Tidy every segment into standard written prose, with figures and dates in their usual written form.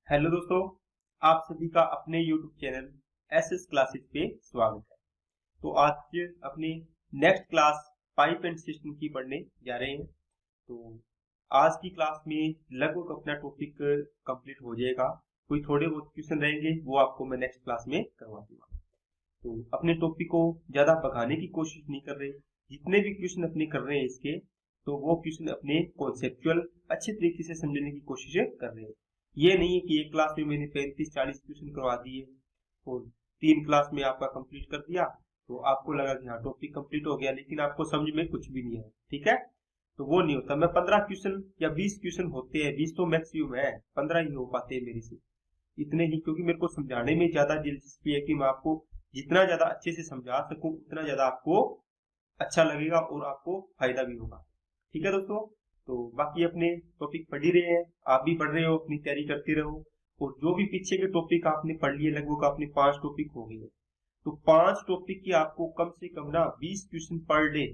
Hello दोस्तों, आप सभी का अपने YouTube चैनल एसएस क्लासेस पे स्वागत है। तो आज अपनी next class pipe and system की पढ़ने जा रहे हैं। तो आज की क्लास में लगभग अपना टॉपिक कंप्लीट हो जाएगा। कोई थोड़े बहुत क्वेश्चन रहेंगे, वो आपको मैं नेक्स्ट क्लास में करवा दूंगा। तो अपने टॉपिक को ज्यादा भगाने की कोशिश नहीं कर रहे। जितने भी क्वेश्चन अपने कर रहे हैं इसके, तो वो क्वेश्चन अपने कॉन्सेप्चुअल अच्छे तरीके से समझने की कोशिश कर रहे हैं। ये नहीं है कि एक क्लास में मैंने 35-40 क्वेश्चन करवा दिए और 3 क्लास में आपका कंप्लीट कर दिया, तो आपको लगा कि हाँ टॉपिक कंप्लीट हो गया, लेकिन आपको समझ में कुछ भी नहीं है। ठीक है, तो वो नहीं होता। मैं 15 क्वेश्चन या 20 क्वेश्चन होते हैं, 20 तो मैक्सिमम है, 15 ही हो पाते हैं मेरे से, इतने ही, क्योंकि मेरे को समझाने में ज्यादा दिलचस्पी है कि मैं आपको जितना ज्यादा अच्छे से समझा सकूं उतना ज्यादा आपको अच्छा लगेगा और आपको फायदा भी होगा। ठीक है दोस्तों, तो बाकी अपने टॉपिक पढ़ ही रहे हैं, आप भी पढ़ रहे हो, अपनी तैयारी करते रहो। और जो भी पीछे के टॉपिक आपने पढ़ लिए, लगभग आपने 5 टॉपिक हो गए, तो 5 टॉपिक की आपको कम से कम ना 20 question per day,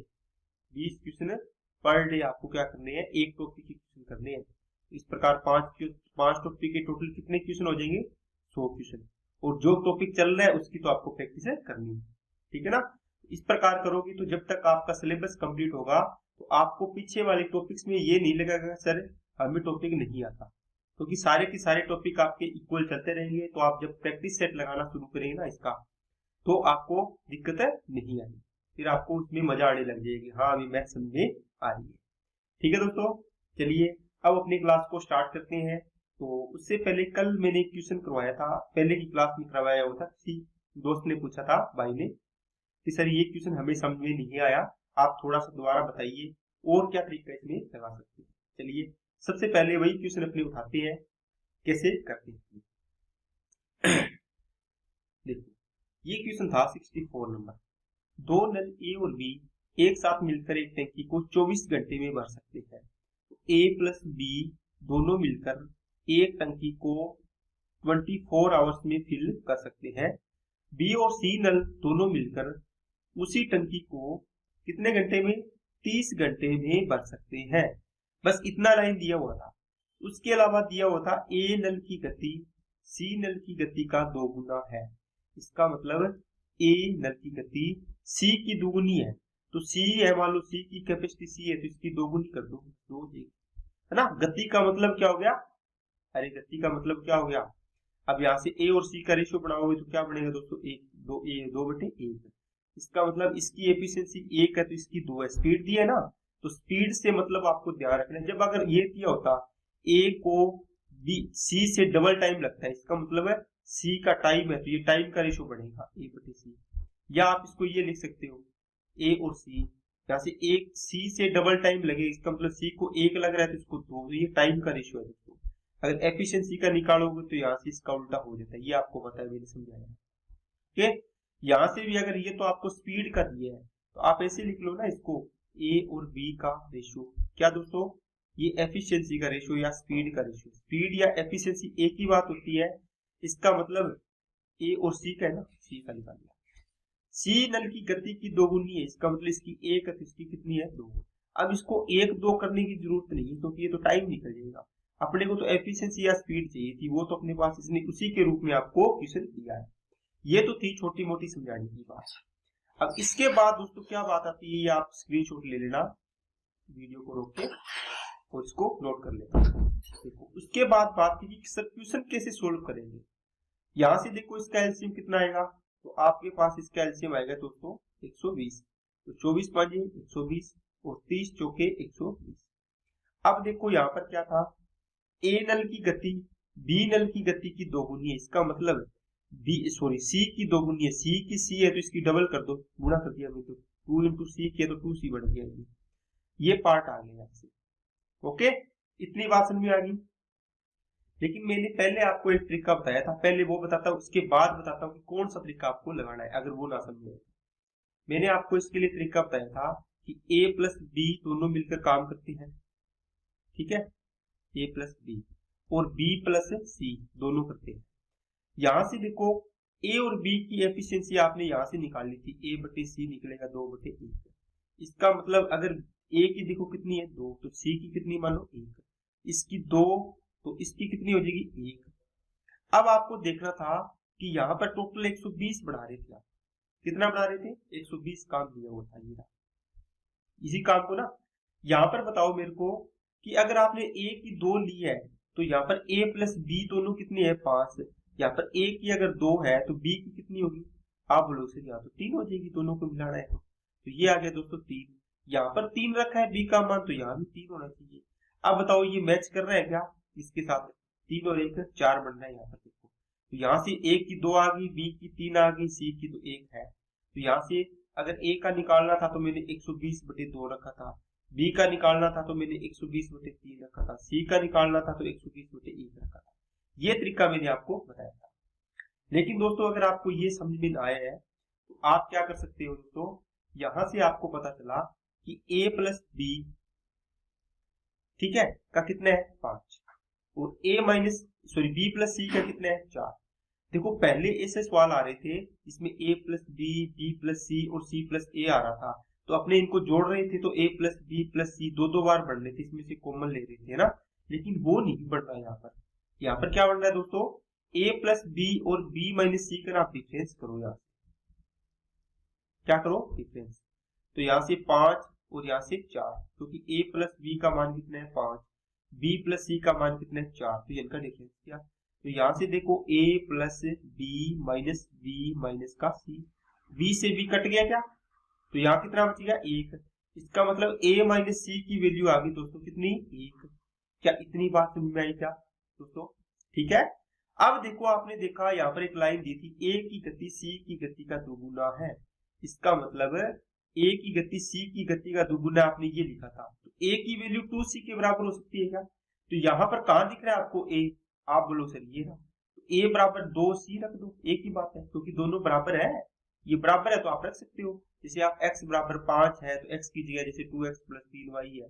20 question per day आपको क्या करने हैं, एक टॉपिक के क्वेश्चन करने हैं। इस प्रकार 5 टॉपिक के टोटल कितने क्वेश्चन हो जाएंगे, 100 क्वेश्चन। और जो टॉपिक चल रहा है उसकी तो आपको प्रैक्टिस करनी है। ठीक है ना, इस प्रकार करोगे तो जब तक आपका सिलेबस कंप्लीट होगा, तो आपको पीछे वाले टॉपिक्स में ये नहीं लगेगा सर हमें टॉपिक नहीं आता, क्योंकि सारे के सारे टॉपिक आपके इक्वल चलते रहेंगे। तो आप जब प्रैक्टिस सेट लगाना शुरू करेंगे ना इसका, तो आपको दिक्कत नहीं आएगी, फिर आपको उसमें मजा आने लग जाएगी, हाँ अभी मैथ समझ में आ रही है। ठीक है दोस्तों, चलिए अब अपनी क्लास को स्टार्ट करते हैं। तो उससे पहले कल मैंने एक क्वेश्चन करवाया था, पहले की क्लास में करवाया हुआ था, किसी दोस्त ने पूछा था, भाई ने, कि सर ये क्वेश्चन हमें समझ में नहीं आया, आप थोड़ा सा दोबारा बताइए और क्या तरीका इसमें लगा सकते हैं। चलिए सबसे पहले वही क्वेश्चन अपने उठाते हैं, कैसे करते हैं। देखो ये क्वेश्चन था 64 नंबर। दो नल ए और बी एक साथ मिलकर एक टंकी को 24 घंटे में भर सकते हैं। ए प्लस बी दोनों मिलकर एक टंकी को 24 आवर्स में फिल कर सकते हैं। बी और सी नल दोनों मिलकर उसी टंकी को कितने घंटे में, 30 घंटे में भर सकते हैं। बस इतना लाइन दिया हुआ था। उसके अलावा दिया हुआ था ए नल की गति सी नल की गति का 2 गुना है। इसका मतलब ए नल की गति सी की दोगुनी है, तो सी है, मान लो सी की कैपेसिटी सी है, तो इसकी दोगुनी कर दो, 2 है ना। गति का मतलब क्या हो गया, अरे गति का मतलब क्या हो गया, अब यहाँ से ए और सी का रेशियो बनाओगे तो क्या बनेगा दोस्तों, 2/1। इसका मतलब इसकी एफिशिएंसी 1 है तो इसकी 2 है, स्पीड दी है ना, तो स्पीड से मतलब आपको ध्यान रखना है, जब अगर ये दिया होता ए को बी सी से डबल टाइम लगता है, इसका मतलब है सी का टाइम है, तो ये टाइम का रेशियो बढ़ेगा A/C। या आप इसको ये लिख सकते हो ए और सी, यहाँ से एक सी से डबल टाइम लगे, इसका मतलब सी को 1 लग रहा है तो इसको 2, तो ये टाइम का रेशियो है दोस्तों। अगर एफिशिएंसी का निकालोगे तो यहाँ से इसका उल्टा हो जाता है, ये आपको पता है, मैंने समझाया। ओके, यहाँ से भी अगर ये तो आपको स्पीड का दिया है, तो आप ऐसे लिख लो ना इसको, ए और बी का रेशियो, क्या दोस्तों, ये एफिशिएंसी का रेशियो या स्पीड का रेशियो। स्पीड या एफिशिएंसी एक ही बात होती है, इसका मतलब ए और सी का है ना, सी का निकाल लिया। सी नल की गति की 2 गुनी है, इसका मतलब इसकी 1 है तो इसकी कितनी है, 2। अब इसको 1-2 करने की जरूरत नहीं है, क्योंकि ये तो टाइम निकल जाएगा। अपने को तो एफिशिएंसी या स्पीड चाहिए थी, वो तो अपने पास इसने उसी के रूप में आपको क्वेश्चन दिया है। ये तो थी छोटी मोटी समझाने की बात। अब इसके बाद दोस्तों क्या बात आती है, ये आप स्क्रीनशॉट ले लेना, वीडियो को रोक के और इसको नोट कर लेना। देखो उसके बाद बात की कि सर क्वेश्चन कैसे सोल्व करेंगे। यहाँ से देखो इसका एलसीएम कितना आएगा, तो आपके पास इसका एलसीएम आएगा दोस्तों 120, तो 24 5 120 और 30 चौके 120। अब देखो यहाँ पर क्या था, ए नल की गति बी नल की गति की 2 गुनी है, इसका मतलब सी की 2 गुनी है, सी की सी है तो इसकी डबल कर दो, गुणा कर दिया मैं, तो 2 इंटू सी किया तो 2C बढ़ गया, ये पार्ट आ गया यहाँ से। ओके, इतनी बात समझ में आ गई। लेकिन मैंने पहले आपको एक तरीका बताया था, पहले वो बताता हूँ, उसके बाद बताता हूँ कि कौन सा तरीका आपको लगाना है, अगर वो ना समझे। मैंने आपको इसके लिए तरीका बताया था कि ए प्लस बी दोनों मिलकर काम करते हैं, ठीक है, ए प्लस बी, और बी प्लस सी दोनों करते हैं। यहां से देखो ए और बी की एफिशिएंसी आपने यहां से निकाल ली थी, A/C निकलेगा 2/1। इसका मतलब अगर ए की देखो कितनी है 2, तो सी की कितनी मान लो 1, इसकी 2, तो इसकी कितनी हो जाएगी 1। अब आपको देखना था कि यहाँ पर टोटल 120 बढ़ा रहे थे आप। कितना बढ़ा रहे थे? 120 काम दिया हुआ था ये रहा। इसी काम को ना यहाँ पर बताओ मेरे को कि अगर आपने a की 2 ली है तो यहाँ पर a प्लस b दोनों कितनी है? 5। यहाँ पर a की अगर 2 है तो b की कितनी होगी? आप बोलो सर यहाँ तो 3 हो जाएगी, दोनों को मिलाना है तो ये आ गया दोस्तों 3। यहाँ पर 3 रखा है b का मान, तो यहाँ भी 3 होना चाहिए। अब बताओ ये मैच कर रहा है क्या इसके साथ? 3 और 1 4 बन रहा है यहाँ पर। देखो तो यहाँ से a की 2 आ गई, b की 3 आ गई, c की तो 1 है। तो यहाँ से अगर a का निकालना था तो मैंने 120/2 रखा था, b का निकालना था तो मैंने 120/3 रखा था, c का निकालना था तो 120/1 रखा था। ये तरीका मैंने आपको बताया था। लेकिन दोस्तों अगर आपको ये समझ में ना आया है तो आप क्या कर सकते हो दोस्तों, यहां से आपको पता चला कि a प्लस बी, ठीक है, का कितना है? 5 और b प्लस c का कितना है? 4। देखो पहले ऐसे सवाल आ रहे थे इसमें a plus B, b plus C और c प्लस a आ रहा था, तो अपने इनको जोड़ रहे थे तो a प्लस बी प्लस सी दो बार बढ़ रहे थे, इसमें से कॉमन ले रहे थे ना। लेकिन वो नहीं बढ़ रहा है यहाँ पर क्या बढ़ रहा है दोस्तों? a प्लस बी और b माइनस सी का आप डिफरेंस करो, यहाँ क्या करो? डिफरेंस। तो यहाँ से 5 और यहाँ से 4, क्योंकि a प्लस बी का मान कितना है? 5, b प्लस सी का मान कितना है? 4, तो इनका डिफरेंस किया। तो यहाँ से देखो a plus B minus B minus का c, b से b कट गया क्या? तो यहाँ कितना बचेगा? 1। इसका मतलब a माइनस सी की वैल्यू आ गई दोस्तों कितनी? 1। क्या इतनी बात समझ में आई क्या दोस्तों? ठीक है। अब देखो आपने देखा यहाँ पर एक लाइन दी थी, a की गति c की गति का दोगुना है। इसका मतलब a की गति c की गति का दोगुना, आपने ये लिखा था। तो a की वैल्यू 2c के बराबर हो सकती है क्या? तो यहाँ पर कहाँ दिख रहा है आपको a? आप बोलो सर ये ना, तो a बराबर 2c रख दो, एक ही बात है, क्योंकि दोनों बराबर है। ये बराबर है तो आप रख सकते हो। जैसे आप x बराबर 5 है तो x की जगह जैसे 2x प्लस 3y है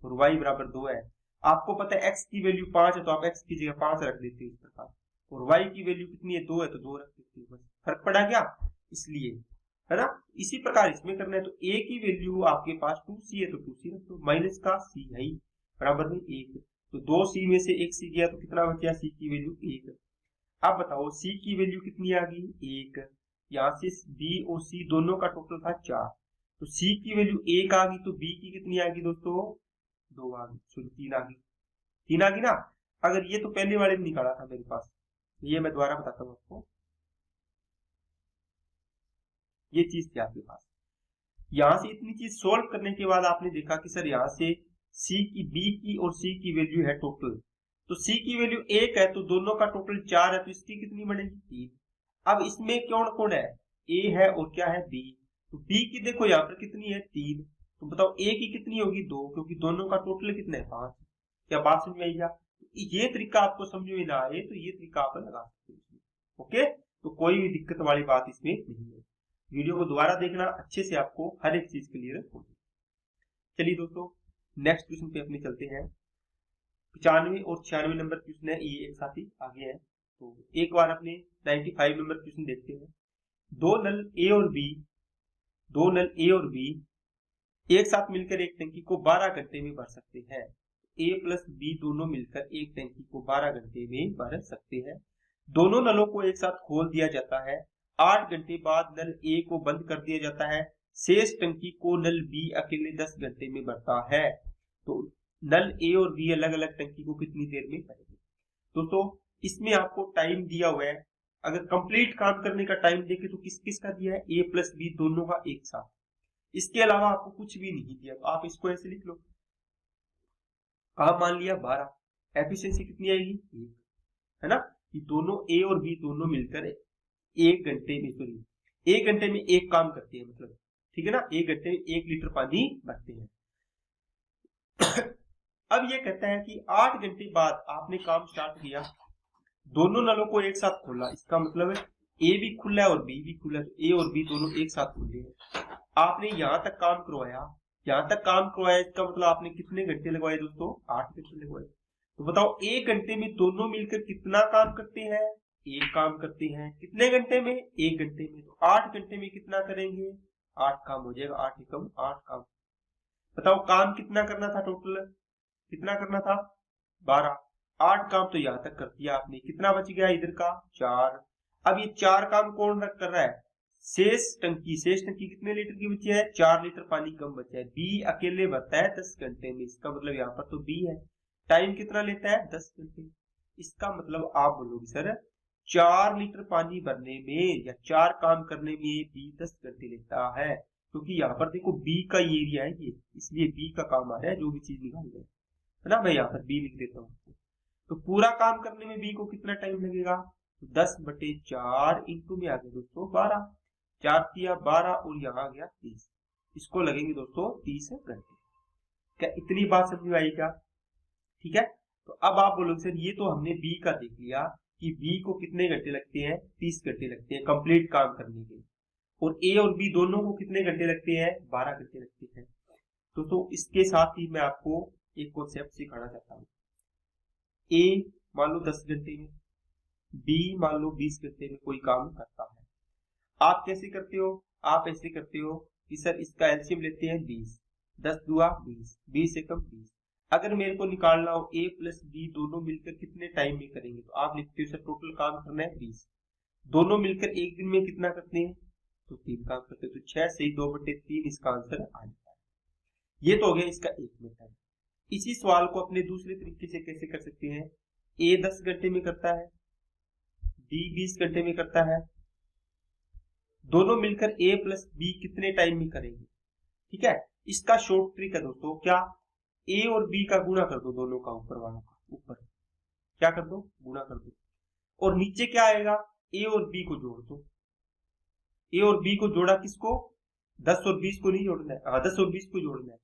और y बराबर 2 है। आपको पता है x की वैल्यू 5 है तो आप x की जगह 5 रख देते हो इस प्रकार, और y की वैल्यू कितनी है? 2 है तो 2 रख देते हो। बस फर्क पड़ा क्या? इसलिए है ना। इसी प्रकार इसमें करना है, तो a की वैल्यू आपके पास 2c है तो 2c रख दो, माइनस का c है ही, बराबर में 1। तो 2c में से 1c गया तो कितना बचा? c की वैल्यू 1। अब बताओ c की वैल्यू कितनी आ गई? 1। यहाँ से b और c दोनों का टोटल था 4, तो c की वैल्यू 1 आ गई, तो b की कितनी आ गई दोस्तों? 2 आ गई, सॉरी 3 आ गई। 3 आ गई ना। अगर ये तो पहले वाले में निकाला था मेरे पास, ये मैं दोबारा बताता हूँ आपको। ये चीज थी आपके पास। यहां से इतनी चीज सोल्व करने के बाद आपने देखा कि सर यहाँ से c की, b की और c की वैल्यू है टोटल, तो c की वैल्यू 1 है तो दोनों का टोटल 4 है, तो इसकी कितनी बनेगी? 3। अब इसमें कौन कौन है? a है और क्या है? b। तो b की देखो यहाँ पर कितनी है? 3। तो बताओ a की कितनी होगी? 2, क्योंकि दोनों का टोटल कितना है? 5। क्या बात समझ में आई क्या? ये तरीका आपको समझ में ना आए तो ये तरीका आप लगा सकते हो। ओके, तो कोई भी दिक्कत वाली बात इसमें नहीं है। वीडियो को दोबारा देखना, अच्छे से आपको हर एक चीज क्लियर होगी। चलिए दोस्तों नेक्स्ट क्वेश्चन पे अपने चलते हैं। 95 और 96 नंबर क्वेश्चन है, ये एक साथ ही आगे है, तो एक बार अपने 95 नंबर क्वेश्चन देखते हैं। दो नल ए और बी एक साथ मिलकर एक टंकी को 12 घंटे में भर सकते हैं। ए प्लस बी दोनों मिलकर एक टंकी को 12 घंटे में भर सकते हैं। दोनों नलों को एक साथ खोल दिया जाता है, 8 घंटे बाद नल ए को बंद कर दिया जाता है, शेष टंकी को नल बी अकेले 10 घंटे में भरता है। तो नल ए और बी अलग अलग टंकी को कितनी देर में भरेंगे? दोस्तों इसमें आपको टाइम दिया हुआ है, अगर कंप्लीट काम करने का टाइम देखे तो किस किस का दिया है? ए प्लस बी दोनों का एक साथ। इसके अलावा आपको कुछ भी नहीं दिया, तो आप इसको ऐसे लिख लो। काम मान लिया 12, एफिशिएंसी कितनी आएगी? 1, है ना। कि दोनों ए और बी दोनों मिलकर 1 घंटे में, सॉरी 1 घंटे में एक काम करते हैं, मतलब ठीक है ना, 1 घंटे में 1 लीटर पानी भरते हैं। अब ये कहता है कि 8 घंटे बाद आपने काम स्टार्ट किया, दोनों नलों को एक साथ खोला, इसका मतलब ए भी खुला है और बी भी खुला है, तो ए और बी दोनों एक साथ खुले हैं। आपने यहां तक काम करवाया, इसका मतलब आपने कितने घंटे लगवाए दोस्तों? 8 घंटे लगवाए। तो बताओ 1 घंटे में दोनों मिलकर कितना काम करते हैं? एक काम करते हैं। कितने घंटे में? 1 घंटे में। तो 8 घंटे में कितना करेंगे? 8 काम हो जाएगा, 8 एकम 8 काम। बताओ काम कितना करना था? टोटल कितना करना था? 12। 8 काम तो यहाँ तक कर दिया आपने, कितना बच गया इधर का 4। अब ये 4 काम कौन कर रहा है, शेष टंकी कितने लीटर की बची है, 4 लीटर पानी कम बचा है। बी अकेले भरता है 10 घंटे में, इसका मतलब यहाँ पर तो बी है। टाइम कितना लेता है 10 घंटे। इसका मतलब आप बोलोगे सर 4 लीटर पानी भरने में या 4 काम करने में बी 10 घंटे लेता है, क्योंकि यहाँ पर देखो बी का एरिया है ये, इसलिए बी का काम आ रहा है जो भी चीज निकाल रहे है ना। मैं यहाँ पर बी लिख देता हूँ। तो पूरा काम करने में बी को कितना टाइम लगेगा, 10/4 इंटू में आ गया दोस्तों 12, 4 दिया 12 और यहाँ आ गया 30, इसको लगेंगे दोस्तों 30 घंटे। क्या इतनी बात समझ में आई क्या, ठीक है। तो अब आप बोलोगे सर ये तो हमने बी का देख लिया कि बी को कितने घंटे लगते हैं, 30 घंटे लगते हैं कंप्लीट काम करने के, और ए और बी दोनों को कितने घंटे लगते हैं, 12 घंटे लगते हैं। तो इसके साथ ही मैं आपको एक कॉन्सेप्ट सिखाना चाहता हूँ। ए मान लो 10 घंटे में, बी मान लो 20 घंटे में कोई काम करता है। आप कैसे करते हो, आप ऐसे करते हो कि सर इसका एलसीएम लेते हैं 20, 10 दुआ 20, 20 एकम 20। अगर मेरे को निकालना हो ए प्लस बी दोनों मिलकर कितने टाइम में करेंगे, तो आप लिखते हो सर टोटल काम करना है 20, दोनों मिलकर एक दिन में कितना करते हैं, तो 3 काम करते हैं, तो 6 से 2/3 इसका आंसर आ जाता है। ये तो हो गया इसका एक मेथड। इसी सवाल को अपने दूसरे तरीके से कैसे कर सकते हैं, ए 10 घंटे में करता है, बी 20 घंटे में करता है, दोनों मिलकर ए प्लस बी कितने टाइम में करेंगे, ठीक है। इसका शॉर्ट ट्रिक है दोस्तों, क्या ए और बी का गुणा कर दो, दोनों का ऊपर वालों का, ऊपर क्या कर दो, गुणा कर दो, और नीचे क्या आएगा, ए और बी को जोड़ दो। ए और बी को जोड़ा किसको, 10 और 20 को नहीं जोड़ना है, हाँ 10 और 20 को जोड़ना है,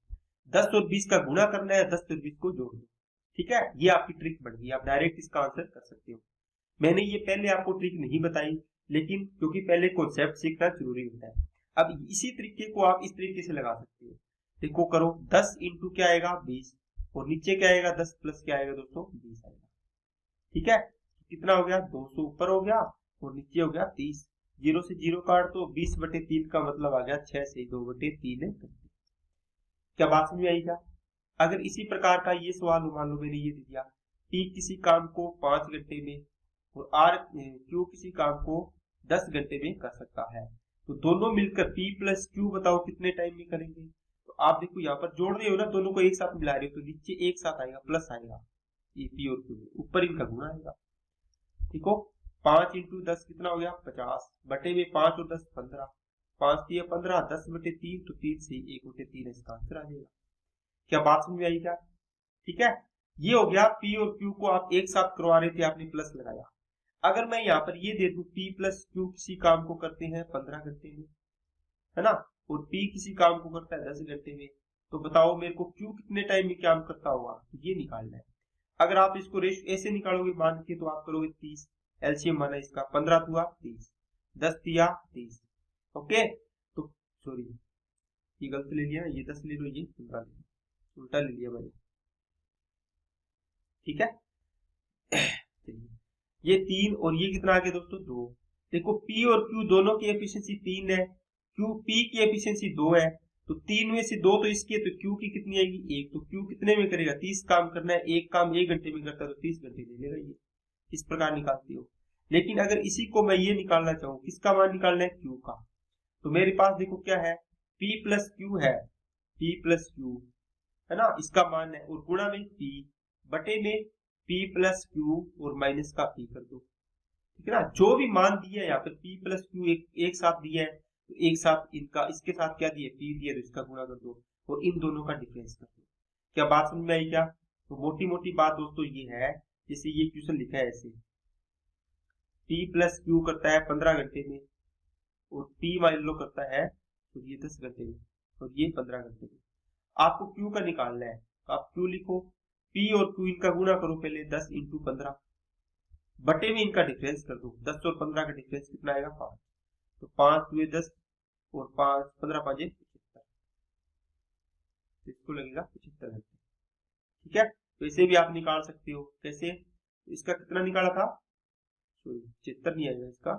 10 और 20 का गुणा करना है, 10 और 20 को जोड़ दो, ठीक है। ये आपकी ट्रिक बन गई, आप डायरेक्ट इसका आंसर कर सकते हो। मैंने ये पहले आपको ट्रिक नहीं बताई, लेकिन क्योंकि पहले कॉन्सेप्ट सीखना जरूरी होता है। अब इसी तरीके को आप इस तरीके से लगा सकते हो, देखो करो 10 इंटू क्या आएगा 20, और नीचे क्या आएगा 10 प्लस क्या आएगा दोस्तों 20 आएगा, ठीक है। कितना हो गया 200 ऊपर हो गया और नीचे हो गया 30, 0 से 0 काट तो 20/3 का मतलब आ गया 6 से 2/3 घंटे। क्या बात समझ में आई क्या। अगर इसी प्रकार का ये सवाल मान लो मैंने ये दिया, P किसी काम को 5 घंटे में और R Q किसी काम को 10 घंटे में कर सकता है, तो दोनों मिलकर P प्लस Q बताओ कितने टाइम में करेंगे। तो आप देखो यहाँ पर जोड़ रहे हो ना, दोनों को एक साथ मिला रहे हो, तो नीचे एक साथ आएगा प्लस आएगा, ये P और Q में, ऊपर इनका गुणा आएगा, ठीक हो। 5 इंटू 10 कितना हो गया 50, बटे में 5 और 10 15, 5 दिया 15, 10/3 तो 3 से 1/3 इसका आंसर आ जाएगा। क्या बात समझ में आई क्या, ठीक है। ये हो गया P और Q को आप एक साथ करवा रहे थे, आपने प्लस लगाया। अगर मैं यहाँ पर ये दे दूं P प्लस Q किसी काम को करते हैं 15 घंटे में, है ना, और P किसी काम को करता है 10 घंटे में, तो बताओ मेरे को Q कितने टाइम में काम करता होगा, तो ये निकालना है। अगर आप इसको रेशियो ऐसे निकालोगे मान के, तो आप करोगे 30, एलसीएम माना इसका 15 हुआ 30, 10 दिया 30, ओके। तो सॉरी ये गलत ले लिया, ये 10 ले लो, ये 15 ले लो, उल्टा ले लिया मैंने, ठीक है। ये 3 और ये कितना आ गया दोस्तों 2। देखो P और Q दोनों की एफिशिएंसी 3 है, P की एफिशिएंसी 2 है, तो 3 में से 2 तो इसकी है, तो Q की कितनी आएगी 1, तो Q कितने में करेगा 30 काम करना है, एक काम 1 घंटे में करता है तो 30 घंटे ले लेगा ये, इस प्रकार निकालती हो। लेकिन अगर इसी को मैं ये निकालना चाहूँ, किसका मान निकालना है Q का, तो मेरे पास देखो क्या है P प्लस Q है, P प्लस Q है ना, इसका मान है, और गुणा में P बटे में P प्लस Q और माइनस का P कर दो, ठीक है ना। जो भी मान दिया है यहाँ पर P प्लस Q एक साथ दिया है, तो एक साथ इनका इसके साथ क्या दिया P दिया, तो इसका गुणा कर दो और इन दोनों का डिफरेंस कर दो। क्या बात समझ में आई क्या। तो मोटी मोटी बात दोस्तों ये है, जैसे ये क्वेश्चन लिखा है ऐसे, P प्लस Q करता है 15 घंटे में, और P मान लो करता है तो ये 10 घंटे में, और ये 15 घंटे में। आपको Q का निकालना है, तो आप Q लिखो, P और Q इनका गुणा करो पहले, 10 इंटू 15 बटे में इनका डिफरेंस कर दो, 10 और 15 का डिफरेंस कितना आएगा 5, तो 5 हुए 10 और 5 15 5 75, तो इसको लगेगा 75 घंटे, ठीक है। तो इसे भी आप निकाल सकते हो, कैसे, तो इसका कितना निकाला था, सॉरी 75 नहीं आएगा इसका,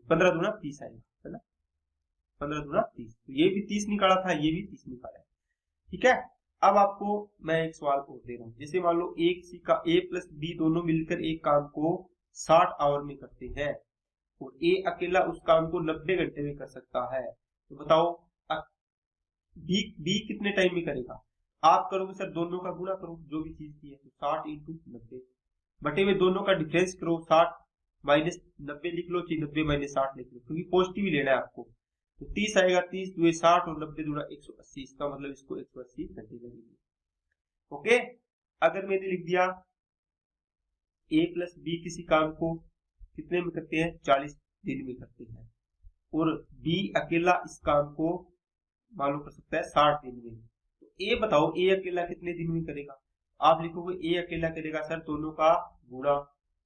15 दूना 30 आएगा, है ना, 15 दूना 30, तो ये भी 30 निकाला था, ये भी 30 निकाला है, ठीक है। अब आपको मैं एक सवाल और दे रहा हूँ, जैसे मान लो एक सी का ए प्लस बी दोनों मिलकर एक काम को 60 आवर में करते हैं और ए अकेला उस काम को 90 घंटे में कर सकता है, तो बताओ बी कितने टाइम में करेगा। आप करोगे सर दोनों का गुणा करो, जो भी चीज की है, तो 60 इंटू 90 बटे में दोनों का डिफरेंस करो, 60 माइनस 90 लिख लो, 90 माइनस 60 लिख लो, क्योंकि पॉजिटिव ही लेना है आपको। तो 30 आएगा, 30 दुए 60 और 90 दूना 180, इसका मतलब इसको 180 घंटे लगेंगे। ओके, अगर मैंने लिख दिया ए प्लस बी किसी काम को कितने में करते हैं, 40 दिन में करते हैं, और बी अकेला इस काम को मालूम कर सकता है 60 दिन में, तो ए बताओ ए अकेला कितने दिन में करेगा। आप लिखोगे ए अकेला करेगा सर दोनों का गुणा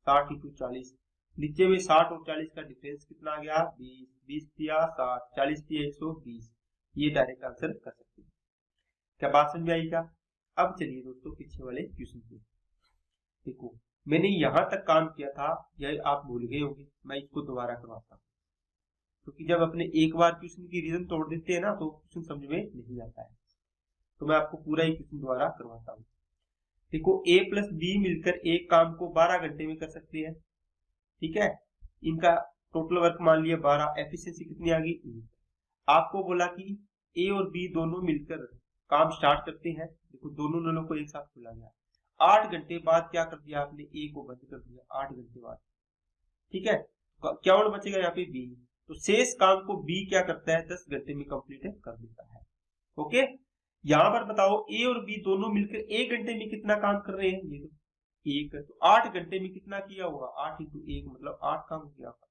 60 इंटू 40, नीचे में 60 और 40 का डिफरेंस कितना आ गया, 20, 20 दिया 60, 40 दिया 120, ये डायरेक्ट आंसर कर सकते हैं। क्या बात समझ में आई क्या। अब चलिए दोस्तों पीछे वाले क्वेश्चन पे देखो, मैंने यहां तक काम किया था, यह आप भूल गए होंगे, मैं इसको दोबारा करवाता हूँ, क्योंकि जब अपने एक बार क्वेश्चन की रीजन तोड़ देते हैं ना तो क्वेश्चन समझ में नहीं आता है, तो मैं आपको पूरा ही क्वेश्चन दोबारा करवाता हूँ। देखो ए प्लस बी मिलकर एक काम को 12 घंटे में कर सकते हैं, ठीक है, इनका टोटल वर्क मान लिया 12, एफिशिएंसी कितनी आ गई। आपको बोला कि ए और बी दोनों मिलकर काम स्टार्ट करते हैं, देखो दोनों नलों को एक साथ खोला गया, 8 घंटे बाद क्या कर दिया आपने, ए को बंद कर दिया 8 घंटे बाद, ठीक है, क्या और बचेगा यहाँ पे बी, तो शेष काम को बी क्या करता है 10 घंटे में कंप्लीट कर देता है। ओके, यहां पर बताओ ए और बी दोनों मिलकर 1 घंटे में कितना काम कर रहे हैं, ये तो एक, तो 8 घंटे में कितना किया होगा, 8 इंटू 1 मतलब 8 काम किया होगा।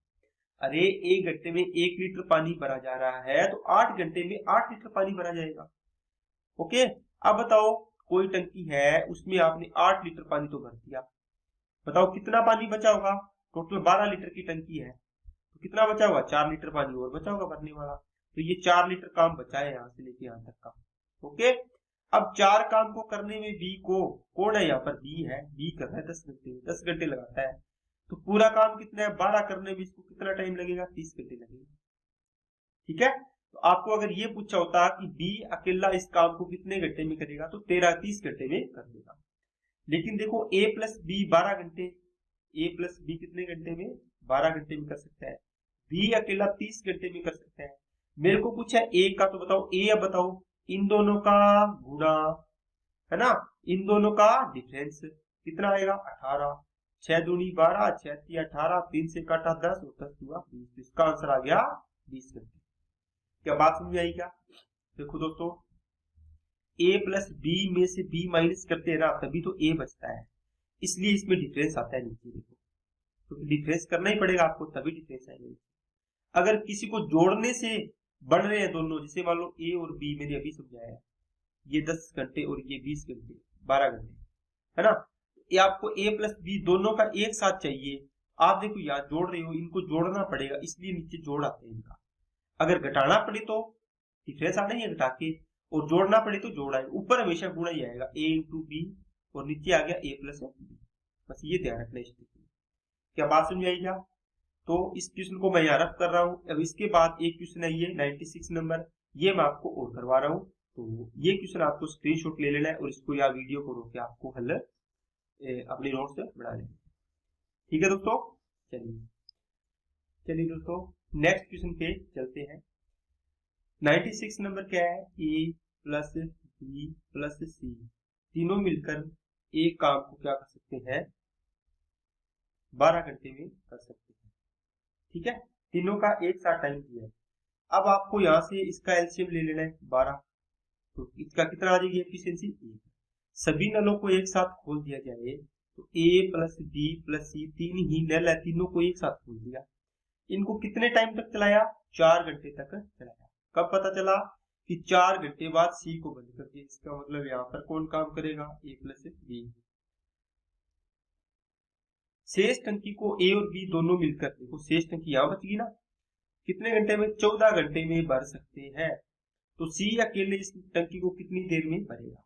अरे 1 घंटे में 1 लीटर पानी भरा जा रहा है, तो 8 घंटे में 8 लीटर पानी भरा जाएगा। ओके, अब बताओ कोई टंकी है उसमें आपने 8 लीटर पानी तो भर दिया, बताओ कितना पानी बचा होगा, टोटल 12 लीटर की टंकी है, तो कितना बचा होगा, 4 लीटर पानी और बचा होगा भरने वाला, तो ये 4 लीटर काम बचा है यहाँ से लेके यहाँ तक का। ओके, अब 4 काम को करने में बी को, कौन है यहाँ पर, बी है, बी कर रहा है 10 घंटे में, 10 घंटे लगाता है, तो पूरा काम कितना है 12 करने में इसको कितना टाइम लगेगा, 30 घंटे लगेगा। ठीक है, तो आपको अगर ये पूछा होता कि बी अकेला इस काम को कितने घंटे में करेगा, तो 30 घंटे में कर देगा। लेकिन देखो ए प्लस बी 12 घंटे, ए प्लस बी कितने घंटे में, 12 घंटे में कर सकता है, बी अकेला 30 घंटे में कर सकता है। मेरे को पूछा ए का, तो बताओ ए, अब बताओ इन दोनों का गुणा, है ना, इन दोनों का डिफरेंस कितना आएगा 18, 6 दूनी 12, 6 3 18, 3 से काटा 10 और 10 हुआ 20, तो इसका आंसर आ गया 20 घंटे। क्या बात समझ में आई क्या। देखो दोस्तों ए प्लस बी में से बी माइनस करते हैं ना, तभी तो ए बचता है, इसलिए इसमें डिफरेंस आता है नीचे, देखो तो डिफरेंस करना ही पड़ेगा आपको, तभी डिफरेंस आएगा। अगर किसी को जोड़ने से बढ़ रहे हैं दोनों, जैसे मान लो ए और बी मैंने अभी समझाया, ये 10 घंटे और ये 20 घंटे 12 घंटे, है ना, ये आपको ए प्लस बी दोनों का एक साथ चाहिए, आप देखो यहाँ जोड़ रहे हो, इनको जोड़ना पड़ेगा, इसलिए नीचे जोड़ आते हैं इनका। अगर घटाना पड़े तो डिफरेंस आना ही है घटा के, और जोड़ना पड़े तो जोड़ आएगा, ऊपर हमेशा गुणा ही आएगा, ए इंटू बी और नीचे आ गया ए प्लस बी, बस ये ध्यान रखना इस। क्या बात समझ आई क्या। तो इस क्वेश्चन को मैं यहाँ रख कर रहा हूँ। अब इसके बाद एक क्वेश्चन है ये 96 नंबर, ये मैं आपको और करवा रहा हूँ, तो ये क्वेश्चन आपको स्क्रीनशॉट ले लेना है और इसको या वीडियो को रोक के आपको हल अपने नोट से बना लेना। ठीक है दोस्तों, चलिए दोस्तों नेक्स्ट क्वेश्चन पे चलते हैं। 96 नंबर क्या है, ए प्लस बी प्लस सी तीनों मिलकर एक काम को क्या कर सकते हैं, 12 घंटे में कर सकते हैं। ठीक है, तीनों का एक साथ टाइम दिया है। अब आपको यहां से इसका एलसीएम ले लेना है 12, तो इसका कितना आ जाएगी एफिशिएंसी 1। सभी नलों को एक साथ खोल दिया जाए तो ए प्लस बी प्लस सी, तीन ही नल है, तीनों को एक साथ खोल दिया, इनको कितने टाइम तक चलाया, 4 घंटे तक चलाया। कब पता चला कि 4 घंटे बाद सी को बंद कर दिया, इसका मतलब यहाँ पर कौन काम करेगा, ए प्लस बी। शेष टंकी को ए और बी दोनों मिलकर, देखो शेष टंकी यहाँ बच गई ना, कितने घंटे में, 14 घंटे में भर सकते हैं, तो सी अकेले इस टंकी को कितनी देर में भरेगा।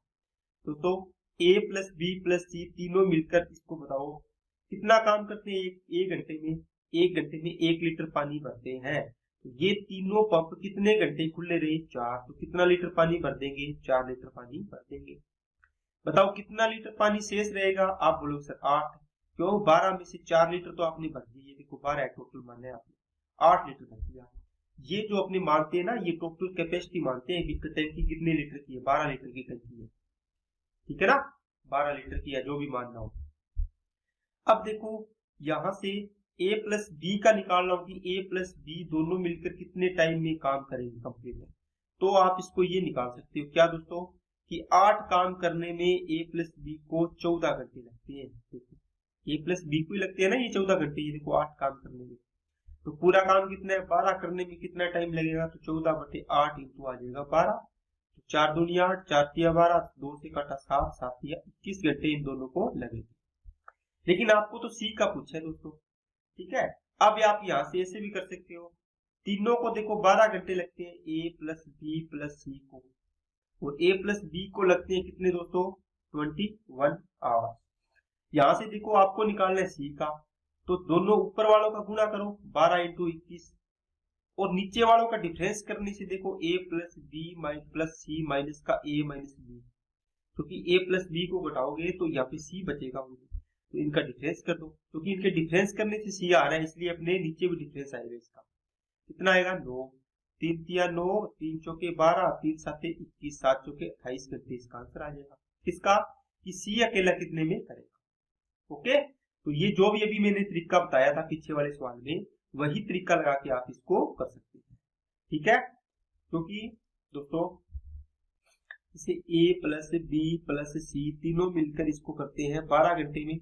तो ए प्लस बी प्लस सी तीनों मिलकर इसको बताओ कितना काम करते हैं, एक घंटे में, 1 घंटे में 1 लीटर पानी भरते हैं, तो ये तीनों पंप कितने घंटे खुले रहे, 4, तो कितना लीटर पानी भर देंगे, 4 लीटर पानी भर देंगे। बताओ कितना लीटर पानी शेष रहेगा? आप बोलोगे सर 8। क्यों? 12 में से 4 लीटर तो आपने भर दिए, देखो 12 टोटल माने आपने, 8 लीटर बच गया। ये जो अपने मानते हैं ना, ये टोटल कैपेसिटी मानते हैं, टंकी कितने लीटर की है? 12 लीटर की टंकी है, ठीक है ना, 12 लीटर की है, जो भी मानना हो। अब देखो यहां से ए प्लस बी का निकालना हो कि ए प्लस बी दोनों मिलकर कितने टाइम में काम करेंगे कंप्लीट, तो आप इसको ये निकाल सकते हो क्या दोस्तों कि 8 काम करने में ए प्लस बी को 14 घंटे लगते हैं। देखो ए प्लस बी को ही लगते हैं ना ये 14 घंटे, ये देखो 8 काम करने में, तो पूरा काम कितना है? 12 करने में कितना टाइम लगेगा? तो 14/8 इंटू आ जाएगा 12, तो 4 दूनी 8, 4 तिया 12, 2 से काटा 7, 7 तिया 21 घंटे इन दोनों को लगेगा। लेकिन आपको तो सी का पूछा है दोस्तों, ठीक है। अब आप यहाँ से ऐसे भी कर सकते हो, तीनों को देखो 12 घंटे लगते हैं, ए प्लस बी प्लस सी को, और ए प्लस बी को लगते हैं कितने दोस्तों? 21 आवर्स। यहां से देखो आपको निकालना है सी का, तो दोनों ऊपर वालों का गुणा करो 12 इंटू 21, और नीचे वालों का डिफरेंस करने से देखो ए प्लस बी प्लस सी माइनस का ए माइनस बी, क्योंकि ए प्लस बी को घटाओगे तो यहाँ पे सी बचेगा, तो इनका डिफरेंस कर दो, क्योंकि इनके डिफरेंस करने से सी आ रहा है, इसलिए अपने नीचे भी डिफरेंस आएगा इसका। कितना आएगा? 9, 3 तिया 9, 3 चौके 12, 3 साते 21, 7 चौके 28 घंटे इसका आंसर आ जाएगा। किसका? कि सी अकेला कितने में करेगा। ओके, तो ये जो भी अभी मैंने तरीका बताया था पीछे वाले सवाल में, वही तरीका लगा के आप इसको कर सकते हैं, ठीक है। क्योंकि दोस्तों इसे ए प्लस बी प्लस सी तीनों मिलकर इसको करते हैं 12 घंटे में,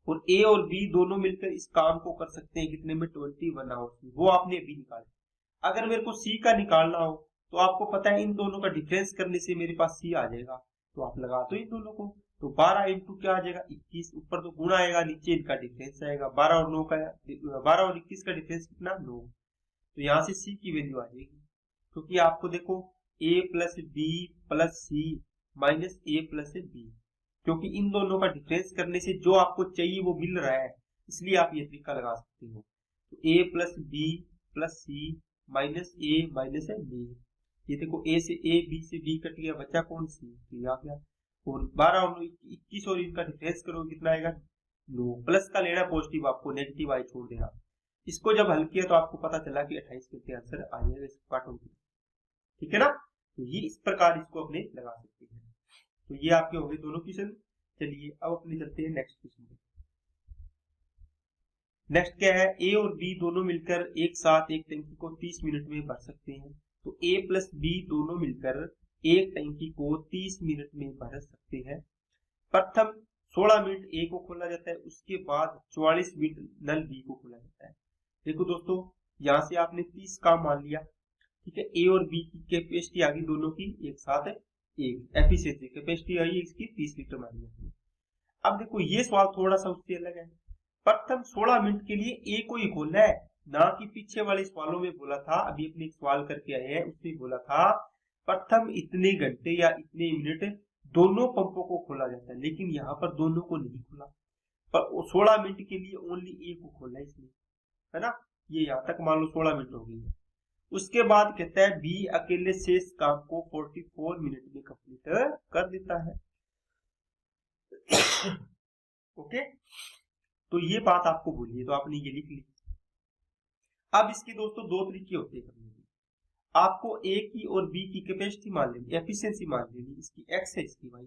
और ए और बी दोनों मिलकर इस काम को कर सकते हैं कितने में? 21 आवर्स में। वो आपने अभी निकाला। अगर मेरे को सी का निकालना हो तो आपको पता है इन दोनों का डिफरेंस करने से मेरे पास सी आ जाएगा, तो आप लगा दो इन दोनों को, तो 12 इंटू क्या आ जाएगा? 21, ऊपर तो गुणा आएगा, नीचे इनका डिफरेंस आएगा, 12 और 9 का 12 और 21 का डिफरेंस कितना? 9, तो यहाँ से सी की वैल्यू आ जाएगी, क्योंकि आपको देखो ए प्लस बी प्लस सी माइनस ए प्लस बी, क्योंकि इन दोनों का डिफरेंस करने से जो आपको चाहिए वो मिल रहा है, इसलिए आप ये तरीका लगा सकते हो। तो ए प्लस बी प्लस सी माइनस ए माइनस बी, ये देखो ए से ए, बी से बी कट गया, बचा कौन? सी, तो आ गया। और 12 और 21 और इनका डिफरेंस करो कितना आएगा? 9, प्लस का लेना पॉजिटिव, आपको नेगेटिव आई छोड़ देना। इसको जब हल किया तो आपको पता चला कि 28 घंटे आंसर आ जाएगा इसको काटो, ठीक है ना। तो ये इस प्रकार इसको अपने लगा सकते हैं। तो ये आपके हो गए दोनों क्वेश्चन। चलिए अब अपने चलते हैं नेक्स्ट क्वेश्चन पे। नेक्स्ट क्या है? ए और बी दोनों मिलकर एक साथ एक टंकी को 30 मिनट में भर सकते हैं, तो ए प्लस बी दोनों मिलकर एक टंकी को 30 मिनट में भर सकते हैं। प्रथम 16 मिनट ए को खोला जाता है, उसके बाद 44 मिनट नल बी को खोला जाता है। देखो दोस्तों यहाँ से आपने 30 काम मान लिया, ठीक है। ए और बी की कैपेसिटी आ गई दोनों की एक साथ, एक एफिशिएंसी कैपेसिटी आई इसकी 30 लीटर मान लिया। अब देखो ये सवाल थोड़ा सा उससे अलग है। प्रथम 16 मिनट के लिए ए को ही खोलना है, ना कि पीछे वाले सवालों में बोला था, अभी अपने एक सवाल करके आए हैं उसमें बोला था प्रथम इतने घंटे या इतने मिनट दोनों पंपों को खोला जाता है, लेकिन यहाँ पर दोनों को नहीं खोला, पर 16 मिनट के लिए ओनली ए को खोला इसने, है ना। ये यहाँ तक मान लो 16 मिनट हो गई है। उसके बाद कहता है बी अकेले शेष काम को 44 मिनट में कंप्लीट कर देता है। ओके, तो ये बात आपको भूलिए, तो आपने ये लिख ली। अब इसके दोस्तों दो तरीके होते हैं करने के। आपको ए की और बी की कैपेसिटी मान लेनी, एफिशिएंसी मान लेनी, इसकी एक्स है इसकी वाई।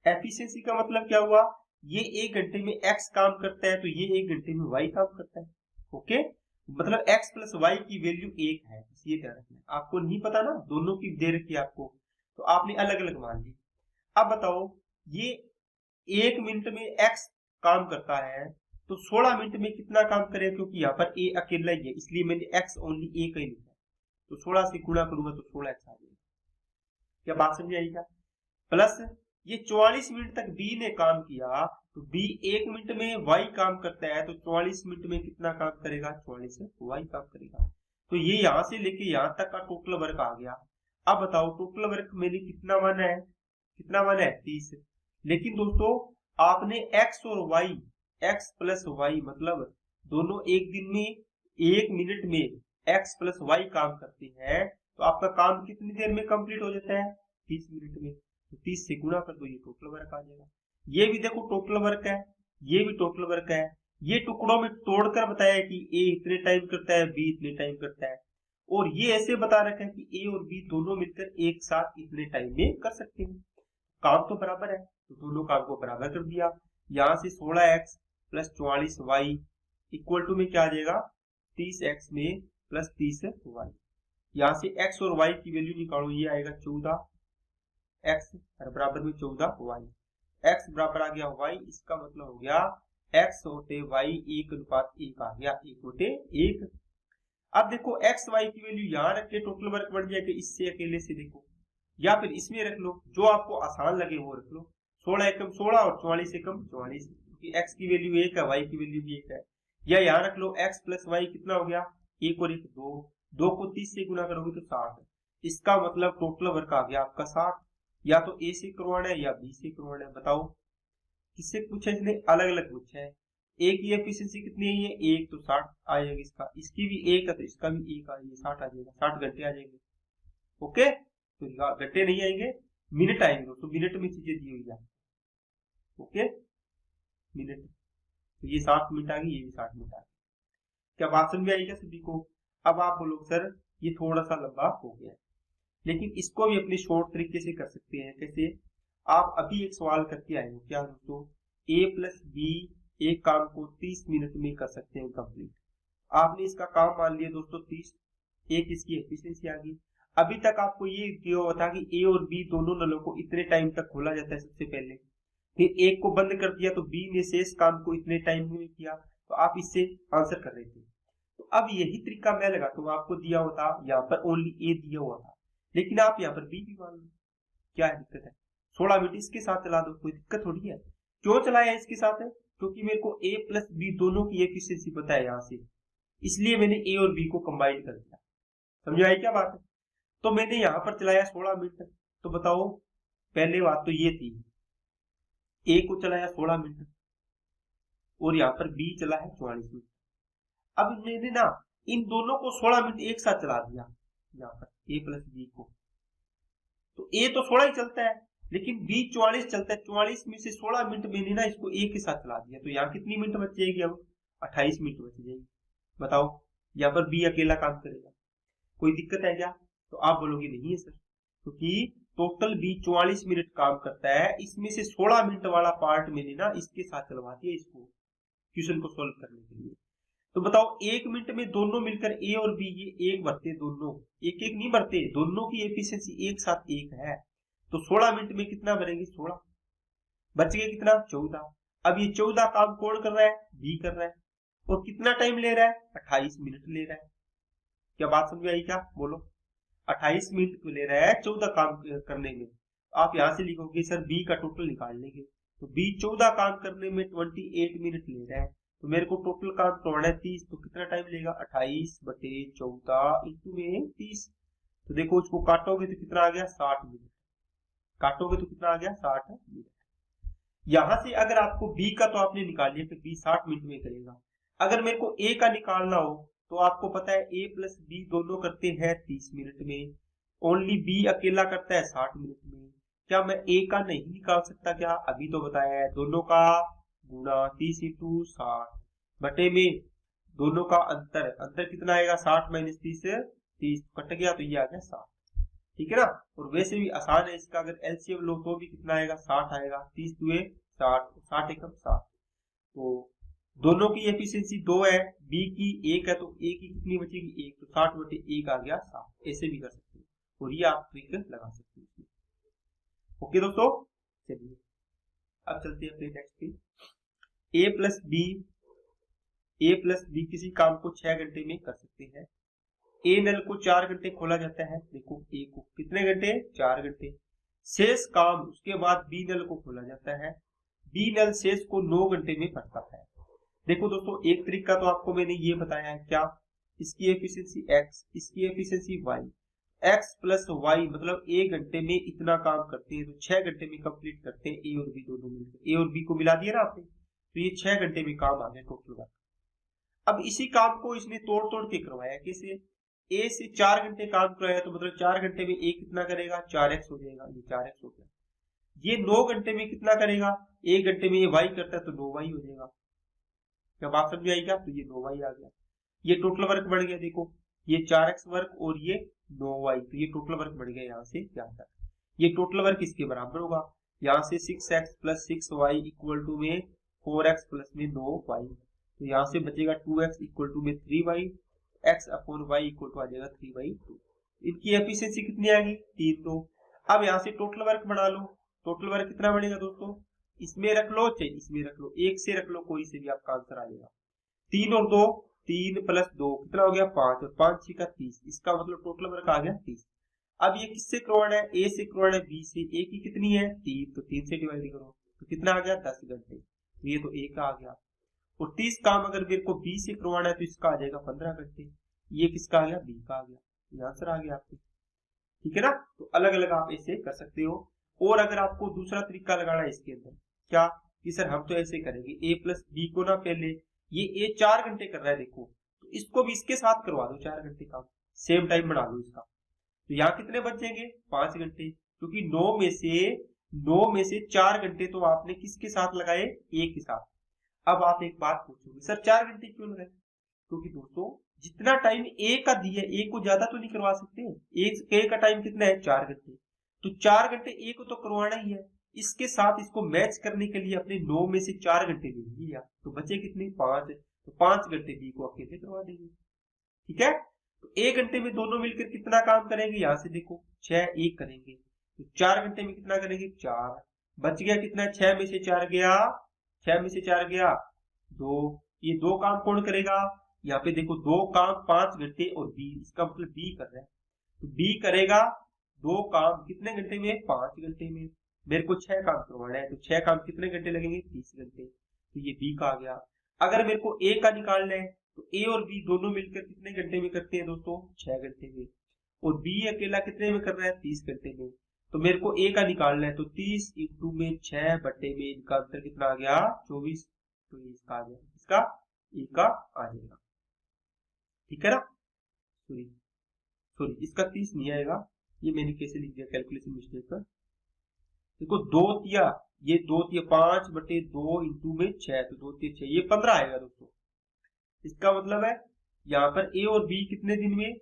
एफिशिएंसी का मतलब क्या हुआ? ये 1 घंटे में एक्स काम करता है, तो ये 1 घंटे में वाई काम करता है। ओके, मतलब x प्लस वाई की वैल्यू 1 है, ये ध्यान रखना। आपको नहीं पता ना, दोनों की दे रखी है आपको, तो आपने अलग अलग मान ली। अब बताओ ये 1 मिनट में x काम करता है, तो 16 मिनट में कितना काम करेगा? क्योंकि यहाँ पर a अकेला ही है, इसलिए मैंने x ओनली a का ही लिखा, तो 16 से गुणा करूंगा तो 16x आ जाएगा। क्या बात समझ आई क्या? प्लस ये 44 मिनट तक b ने काम किया, तो b 1 मिनट में y काम करता है, तो 44 मिनट में कितना काम करेगा? 44 y काम करेगा। तो ये यहाँ से लेके यहाँ तक का टोटल वर्क आ गया। अब बताओ टोटल वर्क मैंने कितना माना है? कितना माना है? 30। लेकिन दोस्तों आपने x और y, x प्लस वाई, मतलब दोनों एक दिन में 1 मिनट में x प्लस वाई काम करते हैं, तो आपका काम कितनी देर में कंप्लीट हो जाता है? 30 मिनट में। तो 30 से गुणा कर दो, ये टोटल वर्क आ जाएगा। ये भी देखो टोटल वर्क है, ये भी टोटल वर्क है। ये टुकड़ों में तोड़कर बताया है कि ए इतने टाइम करता है, बी इतने टाइम करता है, और ये ऐसे बता रखा है कि ए और बी दोनों मिलकर एक साथ इतने टाइम में कर सकते हैं। काम तो बराबर है, तो दोनों काम को बराबर कर दिया। यहाँ से 16x plus 44y equal to में क्या आ जाएगा, 30x में प्लस 30y। यहाँ से x और y की वैल्यू निकालो, ये आएगा 14x बराबर में 14y। x बराबर आ गया y, इसका मतलब हो गया x होते y 1:1 आ गया, 1:1। अब देखो x y की वैल्यू यहाँ रख के टोटल वर्क बढ़ जाएगा, इससे अकेले से देखो, या फिर इसमें रख लो, जो आपको आसान लगे वो रख लो। 16 एकम 16 और 44 एकम 44, क्योंकि x की वैल्यू 1 है, y की वैल्यू भी 1 है। या यहाँ रख लो x प्लस y कितना हो गया, 1 और 1 2, 2 को 30 से गुना करोगे तो 60। इसका मतलब टोटल वर्क आ गया आपका 60। या तो a से करवाना है या b से करवाना है, बताओ किससे पूछा इसने, अलग अलग पूछा है। a की एफिशिएंसी कितनी है, ये 1, तो 60 आएगा इसका, इसकी भी 1 है तो इसका भी 1 आएगा, 60 आ जाएगा, 60 घंटे आ जाएंगे। ओके, तो घंटे नहीं आएंगे, मिनट आएंगे, तो मिनट में चीजें दी हुई है। ओके, मिनट, तो ये 60 मिनट आ गई, ये भी 60 मिनट आ गई। क्या बात समझ में आई क्या सभी को? अब आप बोलो सर ये थोड़ा सा लंबा हो गया, लेकिन इसको भी अपने शॉर्ट तरीके से कर सकते हैं। कैसे? आप अभी एक सवाल करके आए हो, क्या दोस्तों, a प्लस बी एक काम को 30 मिनट में कर सकते हैं कंप्लीट। आपने इसका काम मान लिया दोस्तों 30, एक इसकी एफिशिएंसी आ गई। अभी तक आपको ये दिया हुआ था कि ए और बी दोनों नलों को इतने टाइम तक खोला जाता है सबसे पहले, फिर एक को बंद कर दिया तो बी ने शेष काम को इतने टाइम में किया, तो आप इससे आंसर कर रहे थे। तो अब यही तरीका मैं लगाता हूँ, आपको दिया हुआ था यहाँ पर ओनली ए दिया हुआ था, लेकिन आप यहाँ पर बी भी मान लो, क्या है दिक्कत है? 16 मिनट इसके साथ चला दो, कोई दिक्कत थोड़ी है। क्यों चलाया इसके साथ है? क्योंकि मेरे को ए प्लस बी दोनों की एफिशिएंसी पता है यहाँ से, इसलिए मैंने ए और बी को कंबाइन कर दिया। समझ आई क्या बात है? तो मैंने यहाँ पर चलाया 16 मिनट, तो बताओ पहले बात तो ये थी, ए को चलाया 16 मिनट और यहाँ पर बी चला है 44 मिनट। अब मैंने ना इन दोनों को 16 मिनट एक साथ चला दिया, यहाँ पर ए प्लस बी को, तो ए तो 16 ही चलता है, लेकिन बी 44 चलता है। 44 में से 16 मिनट मैंने ना इसको ए के साथ चला दिया, तो यहाँ कितनी मिनट बच जाएगी, अब 28 मिनट बच जाएगी। बताओ यहाँ पर बी अकेला काम करेगा, कोई दिक्कत है क्या? तो आप बोलोगे नहीं है सर, क्योंकि टोटल बी 44 मिनट काम करता है, इसमें से 16 मिनट वाला पार्ट मैंने ना इसके साथ चलवा दिया इसको क्वेश्चन को सोल्व करने के लिए। तो बताओ 1 मिनट में दोनों मिलकर ए और बी ये एक भरते, दोनों एक एक नहीं भरते, दोनों की एफिशिएंसी एक साथ एक है, तो 16 मिनट में कितना भरेंगे, 16 बच गए कितना, 14। अब ये 14 काम कौन कर रहा है, बी कर रहा है, और कितना टाइम ले रहा है, 28 मिनट ले रहा है। क्या बात समझ में आई क्या, बोलो? 28 मिनट ले रहा है 14 काम करने में। आप यहां से लिखोगे सर बी का टोटल निकाल लेंगे, तो बी 14 काम करने में 28 मिनट ले रहा है, तो मेरे को टोटल काम तोड़ना है 30, तो कितना टाइम लेगा, 28/14 इंटू में 30। तो देखो उसको काटोगे तो कितना आ गया, 60 मिनट, काटोगे तो कितना आ गया, 60 मिनट। यहां से अगर आपको बी का तो आपने निकाल लिया, फिर बी 60 मिनट में करेगा। अगर मेरे को ए का निकालना हो तो आपको पता है ए प्लस बी दोनों करते हैं 30 मिनट में, ओनली बी अकेला करता है 60 मिनट में। क्या मैं ए का नहीं निकाल सकता क्या? अभी तो बताया है, दोनों का गुणा 30 × 60 बटे में दोनों का अंतर, अंतर कितना आएगा, 60 - 30 30 कट गया, तो ये आ गया 60। ठीक है ना? और वैसे भी आसान है इसका, अगर एलसीएम लो तो भी कितना आएगा, 60 आएगा, 30 × 2 = 60, 60 एकम 60। तो दोनों की एफिशिएंसी 2 है, बी की 1 है, तो ए की कितनी बचेगी, 1, तो 60/1 आ गया 60। ऐसे भी कर सकते हैं, और ये आप ट्रिक लगा सकते हैं। ओके दोस्तों, चलिए अब चलते हैं अपने नेक्स्ट पे। ए प्लस बी किसी काम को 6 घंटे में कर सकते हैं। ए नल को 4 घंटे खोला जाता है, देखो ए को कितने घंटे, 4 घंटे। शेष काम उसके बाद बी नल को खोला जाता है, बी नल शेष को 9 घंटे में भरता है। देखो दोस्तों, एक तरीका तो आपको मैंने ये बताया है, क्या, इसकी एफिशिएंसी x, इसकी efficiency y, x plus y मतलब 1 घंटे में इतना काम करते हैं, तो 6 घंटे में कंप्लीट करते हैं ए और बी दोनों मिलकर। ए और बी को मिला दिया ना आपने, तो ये 6 घंटे में काम आ गया टोटल वर्क। अब इसी काम को इसने तोड़ तोड़ के करवाया, कैसे, ए से 4 घंटे काम कराया, तो मतलब 4 घंटे में ए कितना करेगा, 4x हो जाएगा, ये 4x हो गया। ये 9 घंटे में कितना करेगा, 1 घंटे में ये वाई करता है तो 9y हो जाएगा। क्या बात समझ आई क्या? तो ये 9y आ गया। ये टोटल वर्क बढ़ गया, देखो ये 4x वर्क और ये 9y, तो ये टोटल वर्क बढ़ गया यहाँ से यहाँ तक। ये टोटल वर्क इसके बराबर होगा, यहाँ से 6x plus 6y equal to में 4x प्लस में 9y, तो यहाँ से बचेगा 2x इक्वल टू में 3y, x upon y equal to आ जाएगा 3/2। इनकी एफिशिएंसी कितनी आएगी, 3। तो अब यहाँ से टोटल वर्क बना लो, टोटल वर्क कितना बनेगा दोस्तों, इसमें रख लो चाहे इसमें रख लो, एक से रख लो, कोई से भी आपका आंसर आ जाएगा। 3 और 2, 3 प्लस 2 कितना हो गया 5, और 5 6 का 30, इसका मतलब टोटल वर्क आ गया 30। अब ये किससे करवाना है, ए से करवाना है, बी से। ए की कितनी है 3, तो 3 से डिवाइड करो तो कितना आ गया 10 घंटे, तो ये तो ए का आ गया। और 30 काम अगर मेरे को बी से करवाना है तो इसका आ जाएगा 15 घंटे, ये किसका आ गया, बी का आ गया। ये आंसर आ गया आपके, ठीक है ना। तो अलग अलग आप ऐसे कर सकते हो। और अगर आपको दूसरा तरीका लगाना है इसके अंदर, क्या कि सर हम तो ऐसे करेंगे, ए प्लस बी को ना पहले, ये ए 4 घंटे कर रहा है देखो, तो इसको भी इसके साथ करवा दो 4 घंटे काम, सेम टाइम बना लो इसका, तो यहाँ कितने बचेंगे 5 घंटे, क्योंकि 9 में से 4 घंटे तो आपने किसके साथ लगाए, ए के साथ। अब आप एक बात पूछोगे सर 4 घंटे क्यों लगाए, क्योंकि दोस्तों जितना टाइम ए का दिया, ए को ज्यादा तो नहीं करवा सकते, ए का टाइम कितना है 4 घंटे, तो 4 घंटे ए को तो करवाना ही है, इसके साथ इसको मैच करने के लिए अपने 9 में से 4 घंटे ले लिया, तो बचे कितने 5, तो 5 घंटे बी को अकेले करवा देंगे, ठीक है। तो 1 घंटे में दोनों मिलकर कितना काम करेंगे, यहाँ से देखो 6 1 करेंगे, तो 4 घंटे में कितना करेंगे 4, बच गया कितना 6 में से 4 गया, 6 में से 4 गया 2, ये 2 काम कौन करेगा, यहाँ पे देखो 2 काम 5 घंटे और बी, इसका मतलब बी कर रहा है, तो बी करेगा 2 काम कितने घंटे में 5 घंटे में, मेरे को 6 काम करवाना है, तो 6 काम कितने घंटे लगेंगे 30 घंटे, तो ये बी का आ गया। अगर मेरे को ए का निकालना है तो ए और बी दोनों मिलकर कितने घंटे में करते हैं दोस्तों 6 घंटे में, और बी अकेला कितने में कर रहा है 30 घंटे में, तो मेरे को ए का निकालना है, तो 30 इंटू में 6 बटे में इनका अंतर कितना आ गया 24, तो ये इसका आ गया, इसका ए का आ जाएगा, ठीक है ना। सॉरी सॉरी इसका 30 नहीं आएगा, ये मैंने कैसे लिख दिया कैलकुलेशन मिस्टेक पर, देखो 2 तिया, ये 2 तिया 5 बटे 2 इंटू में 6, तो 2 तिया 6, ये 15 आएगा दोस्तों। इसका मतलब है यहाँ पर ए और बी कितने दिन में,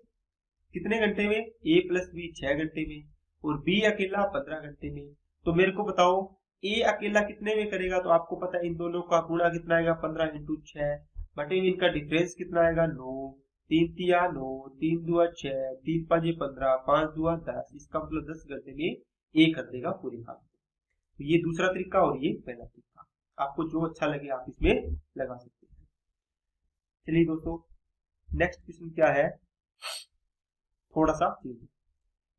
कितने घंटे में, ए प्लस बी 6 घंटे में, और बी अकेला 15 घंटे में। तो मेरे को बताओ ए अकेला कितने में करेगा, तो आपको पता है इन दोनों का गुणा कितना आएगा 15 इंटू 6 बटे में इनका डिफरेंस कितना आएगा 9, 3 तिया 9, 3 दुआ 6, 3 5 15, 5 दुआ 10, इसका मतलब 10 घंटे में ए कर देगा पूरे काम। तो ये दूसरा तरीका और ये पहला तरीका, आपको जो अच्छा लगे आप इसमें लगा सकते हैं। चलिए दोस्तों नेक्स्ट क्वेश्चन क्या है, थोड़ा सा चेंज।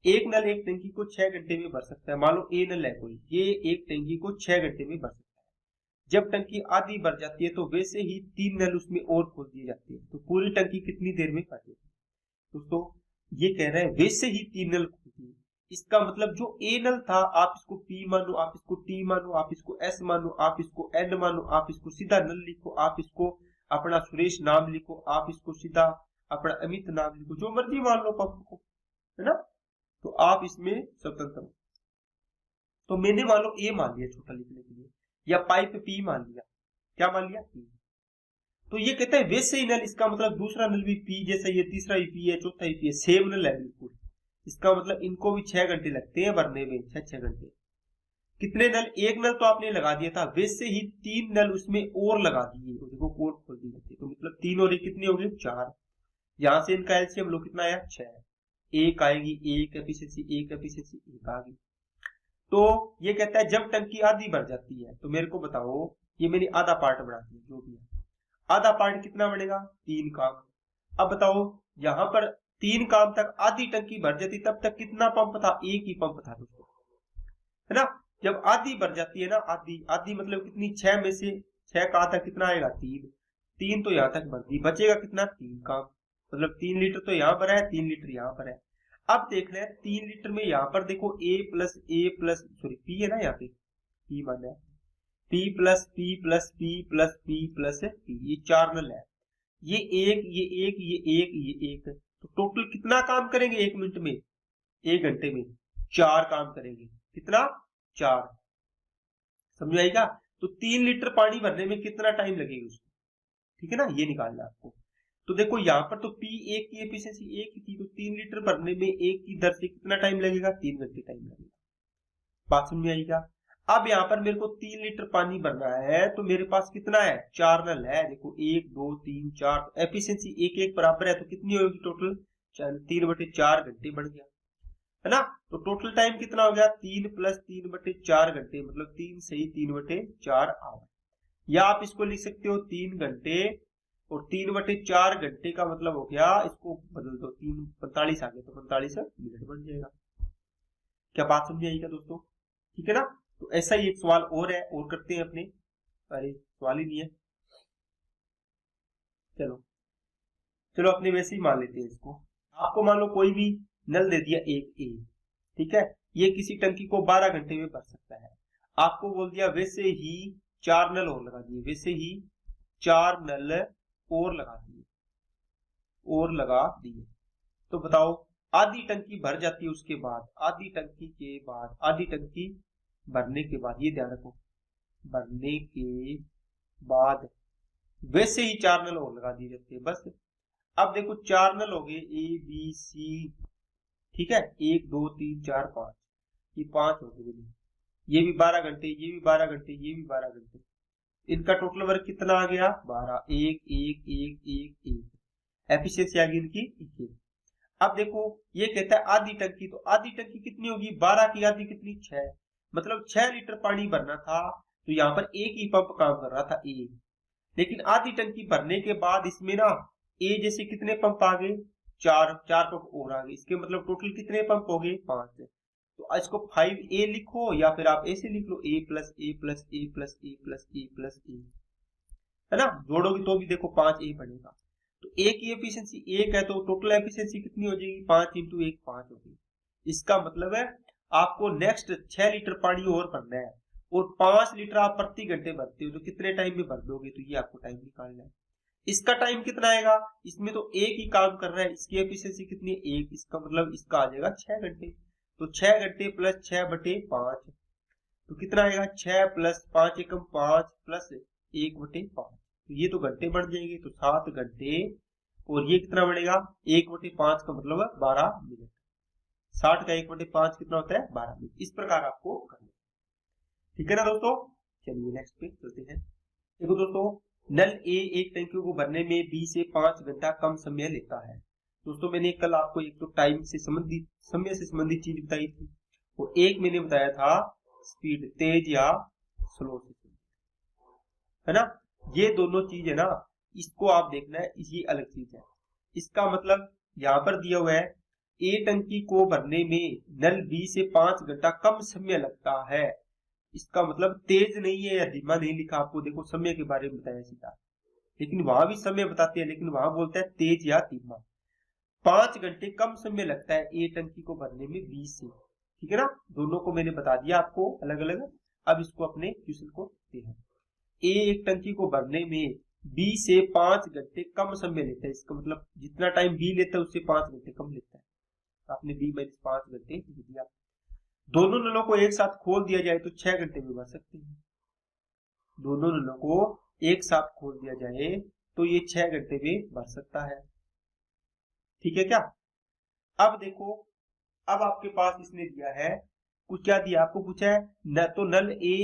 एक नल एक टंकी को 6 घंटे में भर सकता है, मान लो ए नल है कोई, ये एक टंकी को 6 घंटे में भर सकता है। जब टंकी आधी भर जाती है तो वैसे ही 3 नल उसमें और खोल दिए जाते हैं, तो पूरी टंकी कितनी देर में काटेगी। दोस्तों ये कह रहे हैं वैसे ही 3 नल खोलती है, इसका मतलब जो ए नल था आप इसको पी मानो, आप इसको टी मानो, आप इसको एस मानो, आप इसको एन मानो, आप इसको सीधा नल लिखो, आप इसको अपना सुरेश नाम लिखो, आप इसको सीधा अपना अमित नाम लिखो, जो मर्जी मान लो पंप को, है ना। तो आप इसमें स्वतंत्र हो। तो मैंने मान लो ए मान लिया छोटा लिखने के लिए, या पाइप पी मान लिया, क्या मान लिया पी। तो ये कहता है वैसे ही नल, इसका मतलब दूसरा नल भी पी जैसा, ये तीसरा भी पी है, चौथा भी पी है, सेम नल है बिल्कुल। इसका मतलब इनको भी 6 घंटे लगते हैं भरने में, 6 घंटे। कितने नल, एक नल तो आपने लगा दिया था, वैसे ही 3 नल उसमें और लगा दिए, तो देखो और खोल दिए, तो मतलब 3 और 1 कितने हो गए 4। यहां से इनका एलसीएम लो कितना आया 6, एक आएगी, एक एफिशिएंसी, एक एफिशिएंसी, एक आ गई। तो ये कहता है जब टंकी आधी भर जाती है, तो मेरे को बताओ, ये मैंने आधा पार्ट बना दिया, जो भी है आधा पार्ट कितना बनेगा 3 काम। अब बताओ यहां पर 3 काम तक आधी टंकी भर जाती, तब तक कितना पंप था, एक ही पंप था दोस्तों, है ना। जब आधी भर जाती है ना, आधी आधी मतलब कितनी, 6 में से 6 का आधा कितना आएगा 3, 3 तो यहां तक भरती, बचेगा कितना 3 काम, मतलब 3 लीटर तो यहां पर है, 3 लीटर यहां पर है। अब देख लें 3 लीटर में यहां पर देखो ए प्लस सॉरी पी है ना, यहाँ पे पी माना है, P plus P plus P plus P plus P, ये 4 नल है, ये एक ये एक ये एक ये एक, तो टोटल कितना काम करेंगे 1 मिनट में, 1 घंटे में 4 काम करेंगे, कितना 4। समझ आएगा। तो 3 लीटर पानी भरने में कितना टाइम लगेगा उसको, ठीक है ना, ये निकालना आपको। तो देखो यहाँ पर तो P1 की एफिशिएंसी 1 थी, तो 3 लीटर भरने में 1 की दर से कितना टाइम लगेगा, 3 घंटे टाइम लगेगा। बात समझ में आएगा। अब यहाँ पर मेरे को 3 लीटर पानी भरना है, तो मेरे पास कितना है, 4 नल है। देखो 1 2 3 4, एफिशिएंसी 1 1 बराबर है, तो कितनी होगी टोटल, 3/4 घंटे बन गया, है ना। तो टोटल टाइम कितना हो गया, 3 + 3/4 घंटे, मतलब 3 सही 3/4 आवर। या आप इसको लिख सकते हो 3 घंटे, और 3/4 घंटे का मतलब हो गया, इसको बदल दो 3 45 आ गया, तो 45 मिनट बन जाएगा। क्या बात समझ आएगी दोस्तों, ठीक है ना। तो ऐसा ही एक सवाल और है, और करते हैं अपने, अरे सवाल ही नहीं है, चलो चलो अपने वैसे ही मान लेते हैं इसको। आपको मान लो कोई भी नल दे दिया एक ए, ठीक है, ये किसी टंकी को 12 घंटे में भर सकता है। आपको बोल दिया वैसे ही 4 नल और लगा दिए, वैसे ही 4 नल और लगा दिए, और लगा दिए, तो बताओ आधी टंकी भर जाती है, उसके बाद आधी टंकी के बाद, आधी टंकी भरने के बाद, ये ध्यान रखो, भरने के बाद वैसे ही 4 नल और लगा दिए जाते हैं, बस। अब देखो 4 नल हो गए ए बी सी, ठीक है, 1 2 3 4 5, ये 5 हो गए, ये भी 12 घंटे, ये भी 12 घंटे, ये भी 12 घंटे, इनका टोटल वर्क कितना आ गया, 12, 1 1 1 1 1, एफिशिएंसी आ गई इनकी 1। अब देखो ये कहता है आधी टंकी, तो आधी टंकी कितनी होगी, 12 की आधी कितनी, 6, मतलब 6 लीटर पानी भरना था, तो यहाँ पर एक ही पंप काम कर रहा था, ए। लेकिन आधी टंकी भरने के बाद इसमें ना ए जैसे कितने पंप आ गए, 4 पंप और आ गए, इसके मतलब टोटल कितने पंप हो गए, 5। तो इसको 5A लिखो, या फिर आप ऐसे लिख लो, A + A + A + A + A + A, है ना, जोड़ोगे तो भी देखो 5A बनेगा। तो ए की एफिशिएंसी 1 है, तो टोटल एफिशिएंसी कितनी हो जाएगी, 5 × 1 5 होगी। इसका मतलब है आपको नेक्स्ट 6 लीटर पानी और भरना है, और 5 लीटर आप प्रति घंटे भरते हो, तो कितने टाइम में भर दोगे, तो ये आपको टाइम निकालना है। इसका टाइम कितना आएगा, इसमें तो एक ही काम कर रहा है, इसकी एफिशिएंसी कितनी है, 1, इसका मतलब इसका आ जाएगा 6 घंटे। तो 6 घंटे + 6/5, तो कितना आएगा, 6 + 5 = 5 + 1/5, तो ये तो घंटे बढ़ जाएंगे, तो 7 घंटे, और ये कितना बढ़ेगा, 1/5 का मतलब 12 मिनट, 60 का 1/5 कितना होता है, 12 मिनट। इस प्रकार आपको करना, ठीक है ना दोस्तों। चलिए नेक्स्ट पे चलते हैं। देखो दोस्तों, नल ए एक टंकी को भरने में 20 से 5 घंटा कम समय लेता है। दोस्तों मैंने कल आपको एक तो टाइम से संबंधित, समय से संबंधित चीज बताई थी, और एक मैंने बताया था स्पीड, तेज या स्लो से, है ना। ये दोनों चीज है ना, इसको आप देखना है, ये अलग चीज है। इसका मतलब यहाँ पर दिया हुआ है ए टंकी को भरने में नल 20 से 5 घंटा कम समय लगता है। इसका मतलब तेज नहीं है या धीमा नहीं लिखा आपको, देखो समय के बारे में बताया सीधा, लेकिन वहां भी समय बताते हैं, लेकिन वहां बोलता है तेज या धीमा। 5 घंटे कम समय लगता है ए टंकी को भरने में 20 से, ठीक है ना। दोनों को मैंने बता दिया आपको अलग अलग। अब इसको अपने क्वेश्चन को देखते हैं। ए एक टंकी को भरने में 20 से 5 घंटे कम समय लेता है, इसका मतलब जितना टाइम बी लेता है उससे 5 घंटे कम लेता है। आपने बी - 5 घंटे लिख दिया। दोनों नलों को एक साथ खोल दिया जाए तो 6 घंटे में भर सकते हैं। दोनों नलों को एक साथ खोल दिया जाए तो ये 6 घंटे में भर सकता है, ठीक है क्या। अब देखो, अब आपके पास इसने दिया है कुछ, क्या दिया आपको, पूछा है न तो नल ए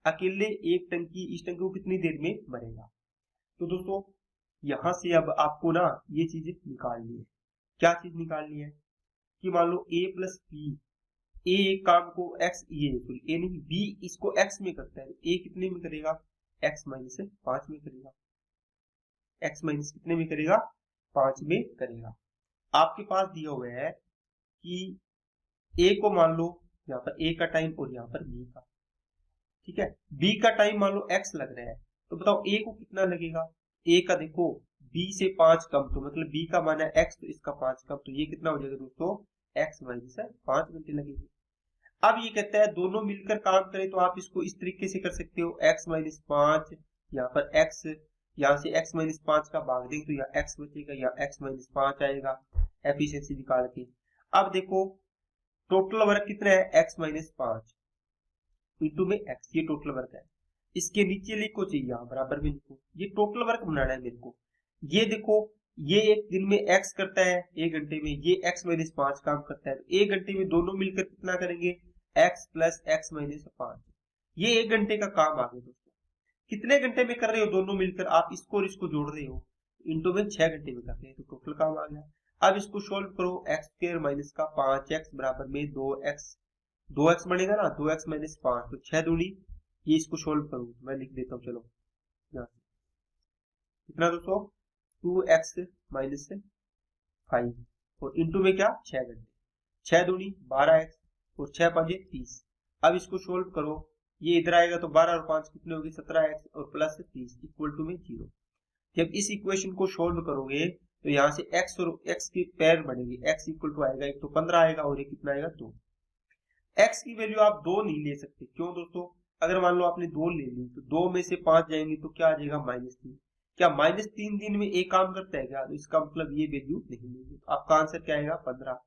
अकेले एक टंकी, इस टंकी को कितनी देर में भरेगा। तो दोस्तों यहां से अब आपको ना ये चीज निकालनी है। क्या चीज निकालनी है कि मान लो a + b, ए एक काम को x, ये ए नहीं b इसको x में करता है, a कितने में करेगा, x - 5 में करेगा, x - कितने में करेगा, 5 में करेगा। आपके पास दिया हुआ है कि a को मान लो यहाँ पर a का टाइम और यहाँ पर b का, ठीक है। b का टाइम मान लो x लग रहा है, तो बताओ a को कितना लगेगा, a का देखो b से 5 कम, तो मतलब b का मान है x, तो इसका 5 कम, तो ये कितना हो जाएगा दोस्तों, x - 5 घंटे लगेंगे। अब ये कहता है दोनों मिलकर काम करें, तो आप इसको इस तरीके से कर सकते हो, x - 5, यहाँ पर x, यहाँ से x - 5 का भाग देंगे तो यहाँ x बचेगा, यहाँ x - 5 आएगा, एफिशिएंसी निकाल के। अब देखो टोटल वर्क कितना है, x - 5, इंटू में एक्स, ये टोटल वर्क है। इसके नीचे लिखो चाहिए, यहाँ बराबर में लिखो, ये टोटल वर्क बनाना है मेरे को। ये देखो, ये एक दिन में एक्स करता है, एक घंटे में ये एक्स माइनस 5 काम करता है, तो एक घंटे में दोनों मिलकर कितना करेंगे, एक्स प्लस एक्स माइनस 5। ये एक घंटे का काम आ गया दोस्तों। कितने घंटे में कर रहे हो दोनों मिलकर, आप इसको और इसको जोड़ रहे हो, इंटू में 6 घंटे में कर रहे हैं, तो टोटल काम आ गया। अब इसको सोल्व करो, एक्स स्क्वायर माइनस का 5x बराबर में 2x बनेगा ना, 2x माइनस 5, तो 6 दूनी, ये इसको सोल्व करो, मैं लिख देता हूँ, चलो यहाँ से कितना दोस्तों, 2x माइनस 5 और इंटू में क्या 6 घंटे, 6 दूनी 12x और 6 5 30। अब इसको सोल्व करो, ये इधर आएगा तो 12 और 5 कितने होगी, 17x और प्लस 30 इक्वल टू में 0। जब इस इक्वेशन को सोल्व करोगे तो यहाँ से x और x के पैर बनेंगे, x इक्वल टू आएगा, एक तो 15 आएगा और ये कितना आएगा 2। x की वैल्यू आप 2 नहीं ले सकते, क्यों दोस्तों, अगर मान लो आपने 2 ले ली तो 2 में से 5 जाएंगे तो क्या आ जाएगा -3। क्या -3 दिन में एक काम करता है क्या, तो इसका मतलब ये वैल्यू नहीं लेंगे, तो आपका आंसर क्या आएगा 15।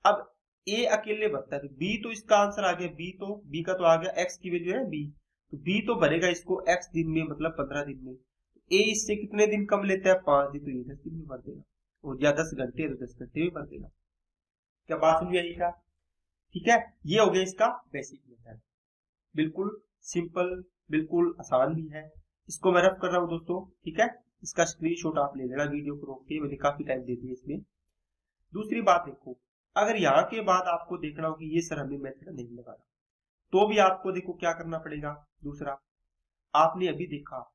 अब a अकेले भरता है, तो b तो इसका आंसर आ गया, b का तो आ गया, x की वैल्यू है b, तो b तो भरेगा इसको x दिन में, मतलब 15 दिन में। a इससे कितने दिन कम लेता है, 5 दिन, तो ये 10 दिन में भर देगा, और या 10 घंटे तो 10 घंटे में भर देगा। क्या बात समझ आई क्या, ठीक है। ये हो गया इसका बेसिक मेथड, बिल्कुल सिंपल, बिल्कुल आसान भी है। इसको मैं रफ कर रहा हूँ दोस्तों, ठीक है, इसका स्क्रीनशॉट आप ले लेना, वीडियो को रोक के, मैंने काफी टाइम दे दिया इसमें। दूसरी बात देखो, अगर यहाँ के बाद आपको देखना हो कि ये सर हमें मेथड नहीं लगाना, तो भी आपको देखो क्या करना पड़ेगा। दूसरा, आपने अभी देखा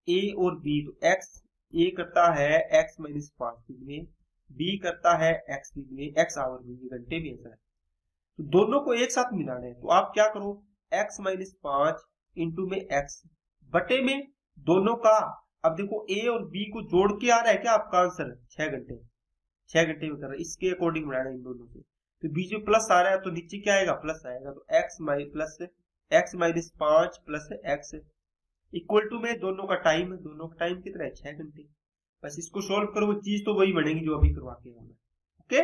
a और b, तो x a करता है x माइनस 5 दिन में, b करता है x दिन में, x आवर में, ये घंटे में ऐसा है, तो दोनों को एक साथ मिलाना है। तो आप क्या करो, x माइनस 5 इंटू में x बटे में दोनों का, अब देखो a और b को जोड़ के आ रहा है क्या आपका आंसर, 6 घंटे, 6 घंटे में कर रहा है, इसके अकॉर्डिंग बनाना है इन दोनों से। तो बीच में प्लस आ रहा है तो नीचे क्या आएगा, प्लस आएगा, तो x minus 5 plus x equal to में दोनों का टाइम कितना है, 6 घंटे। बस इसको सोल्व करो, वो चीज तो वही बनेगी जो अभी करवा के हमें। ओके,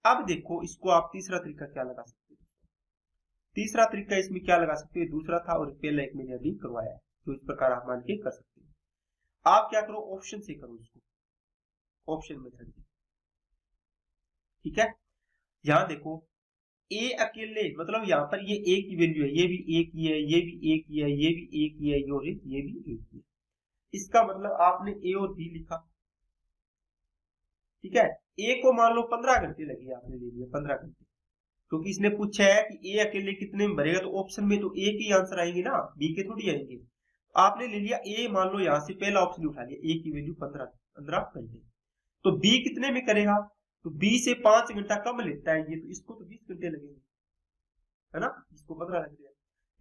अब देखो इसको आप तीसरा तरीका क्या लगा सकते हो, तीसरा तरीका इसमें क्या लगा सकते हो, दूसरा था और पहला एक मैंने अभी करवाया है, तो इस प्रकार आप मान के कर सकते हो। आप क्या करो, ऑप्शन से करो इसको, ऑप्शन मेथड, ठीक है। यहां देखो a अकेले, मतलब यहाँ पर ये a की वैल्यू है, ये भी a की है, ये भी a की है, ये भी a की है, और ये भी a की है। इसका मतलब आपने a और b लिखा, ठीक है। a को मान लो 15 घंटे लगे, आपने ले लिया 15 घंटे, क्योंकि इसने पूछा है कि a अकेले कितने में भरेगा, तो ऑप्शन में तो a के आंसर आएंगे ना, b के थोड़ी आएंगे। आपने ले लिया a, मान लो यहाँ से पहला ऑप्शन उठा लिया, a की वैल्यू 15 घंटे, तो b कितने में करेगा, तो b से 5 घंटा कम लेता है ये, तो इसको तो 20 घंटे लगेंगे, है ना, इसको 15 लग गया।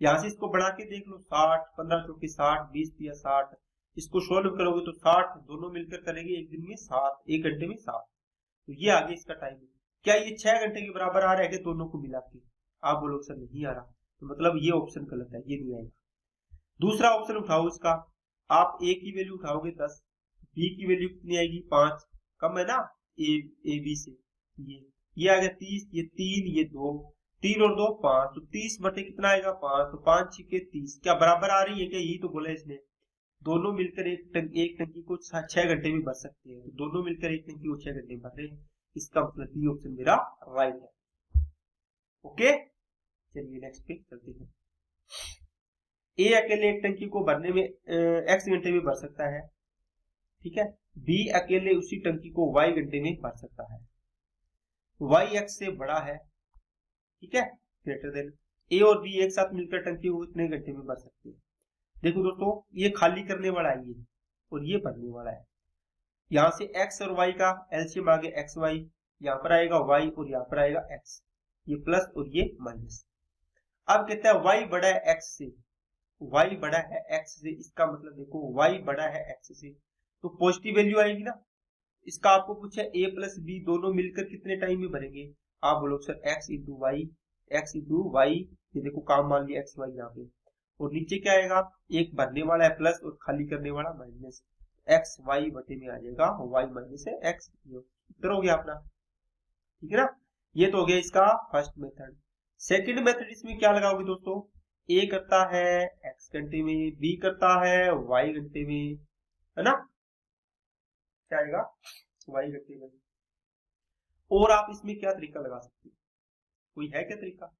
यहाँ से इसको बढ़ा के देख लो, 60, 15 चौके 60, 20 दिया 60, इसको सोल्व करोगे तो 60 दोनों मिलकर करेंगे एक दिन में 7, एक घंटे में 7, तो ये आगे इसका टाइम है। क्या ये 6 घंटे के बराबर आ रहा है कि दोनों को मिला के, आप बोलोगे सर नहीं आ रहा, तो मतलब ये ऑप्शन गलत है, ये नहीं आएगा। दूसरा ऑप्शन उठाओ इसका, आप a की वैल्यू उठाओगे 10, b की वैल्यू कितनी आएगी 5, कम है ना a b से, ये आ गया 30, ये 3, ये 2, 3 और 2 5, तो 30 बटे कितना आएगा 5, तो 5 छिके 30, क्या बराबर आ रही है क्या, यही तो बोला इसने, दोनों मिलकर एक टंकी को 6 घंटे में भर सकते हैं, तो दोनों मिलकर एक टंकी को 6 घंटे में भर रहे हैं, इसका मतलब बी ऑप्शन मेरा राइट है। ओके, चलिए नेक्स्ट पे चलते हैं। ए अकेले एक टंकी को भरने में x घंटे में भर सकता है, ठीक है। बी अकेले उसी टंकी को y घंटे में भर सकता है, y x से बड़ा है, ठीक है, ग्रेटर देन। ए और बी एक साथ मिलकर टंकी को कितने घंटे में भर सकते हैं। देखो दोस्तों, ये खाली करने वाला है ये, और ये भरने वाला है। यहां से x और y का एलसीएम आगे एक्स वाई, यहाँ पर आएगा y और यहाँ पर आएगा x, ये प्लस और ये माइनस। अब कहता है y बड़ा है x से, y बड़ा है x से, इसका मतलब देखो y बड़ा है x से, तो पॉजिटिव वैल्यू आएगी ना। इसका आपको पूछा a प्लस b दोनों मिलकर कितने टाइम में भरेंगे, आप बोलो सर x इंटू वाई, ये देखो काम मान लिया x y यहाँ पे, और नीचे क्या आएगा, एक भरने वाला है प्लस और खाली करने वाला माइनस, एक्स वाई बटे में आ जाएगा y माइनस है x, उत्तर हो गया अपना, ठीक है ना। ये तो हो गया इसका फर्स्ट मेथड। सेकंड मेथड इसमें क्या लगाओगे दोस्तों, ए करता है x घंटे में, बी करता है y घंटे में, है ना, क्या आएगा y घंटे में। और आप इसमें क्या तरीका लगा सकते हो, कोई है क्या तरीका,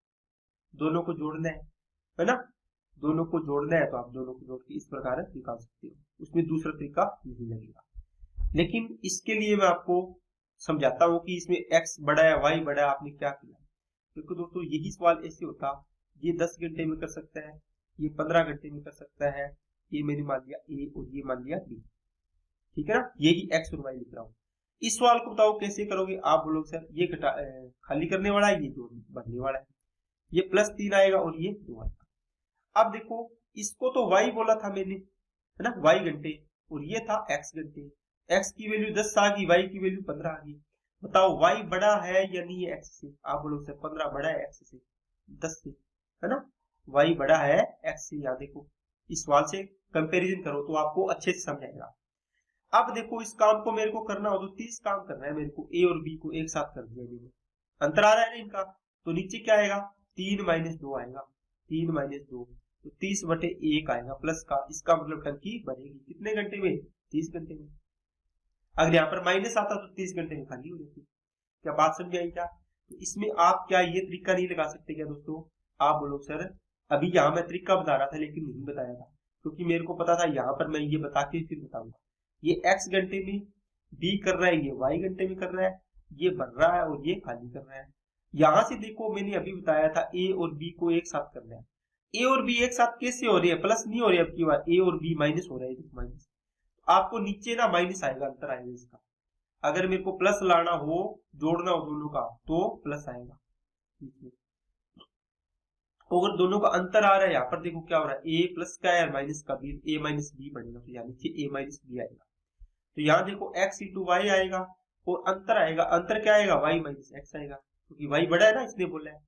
दोनों को जोड़ना है ना, दोनों को जोड़ना है तो आप दोनों को जोड़ के इस प्रकार निकाल सकते हो, उसमें दूसरा तरीका नहीं लगेगा। लेकिन इसके लिए मैं आपको समझाता हूं कि इसमें x बड़ा है y बड़ा है, आपने क्या किया। क्योंकि दोस्तों यही सवाल ऐसे होता, ये 10 घंटे में कर सकता है, ये 15 घंटे में कर सकता है, ये मैंने मान लिया a और ये मान लिया b, ठीक है ना, यही x और y लिख रहा हूँ। इस सवाल को बताओ कैसे करोगे, आप बोलोगे सर ये खाली करने वाला है, ये जो भरने वाला है, ये +3 आएगा और ये 2 आएगा। अब देखो इसको तो y बोला था मैंने, है ना, y घंटे, और ये था x घंटे, x की वैल्यू 10 आ गई, y की वैल्यू 15 आ गई। बताओ y बड़ा है या नहीं है x से, आप बोलोगे सर 15 बड़ा है x से, 10 से, है ना, y बड़ा है x से। यहाँ देखो इस सवाल से कंपैरिजन करो तो आपको अच्छे से समझ आएगा। अब देखो इस काम को मेरे को करना हो तो 30 काम करना है मेरे को, a और b को एक साथ कर दिया मैंने, अंतर आ रहा है ना इनका, तो नीचे क्या आएगा 3 - 2 आएगा, 3 - 2 तो 30/1 आएगा प्लस का, इसका मतलब टंकी भरेगी कितने घंटे में, 30 घंटे में। अगर यहाँ पर माइनस आता तो 30 घंटे में खाली हो जाती। क्या बात समझ आई क्या, तो इसमें आप क्या ये तरीका नहीं लगा सकते क्या दोस्तों, आप बोलो सर अभी यहाँ मैं तरीका बता रहा था लेकिन नहीं बताया था, क्योंकि मेरे को पता था यहाँ पर मैं ये बता के फिर बताऊंगा। ये x घंटे में b कर रहा है, ये y घंटे में कर रहा है, ये भर रहा है और ये खाली कर रहा है। यहां से देखो मैंने अभी बताया था a और b को एक साथ करना है, a और b एक साथ कैसे हो रही है, प्लस नहीं हो रही है, अब की बार a और b माइनस हो रहा है, माइनस, आपको नीचे ना माइनस आएगा, अंतर आएगा इसका। अगर मेरे को प्लस लाना हो, जोड़ना हो दोनों का, तो प्लस आएगा, अगर दोनों का अंतर आ रहा है, यहाँ पर देखो क्या हो रहा है, a प्लस का है माइनस का b, a माइनस b बनेगा, तो यहाँ नीचे a माइनस b आएगा। तो यहाँ देखो x इंटू वाई आएगा और अंतर आएगा, अंतर क्या आएगा y माइनस x आएगा, क्योंकि y बड़ा है ना इसलिए बोला है।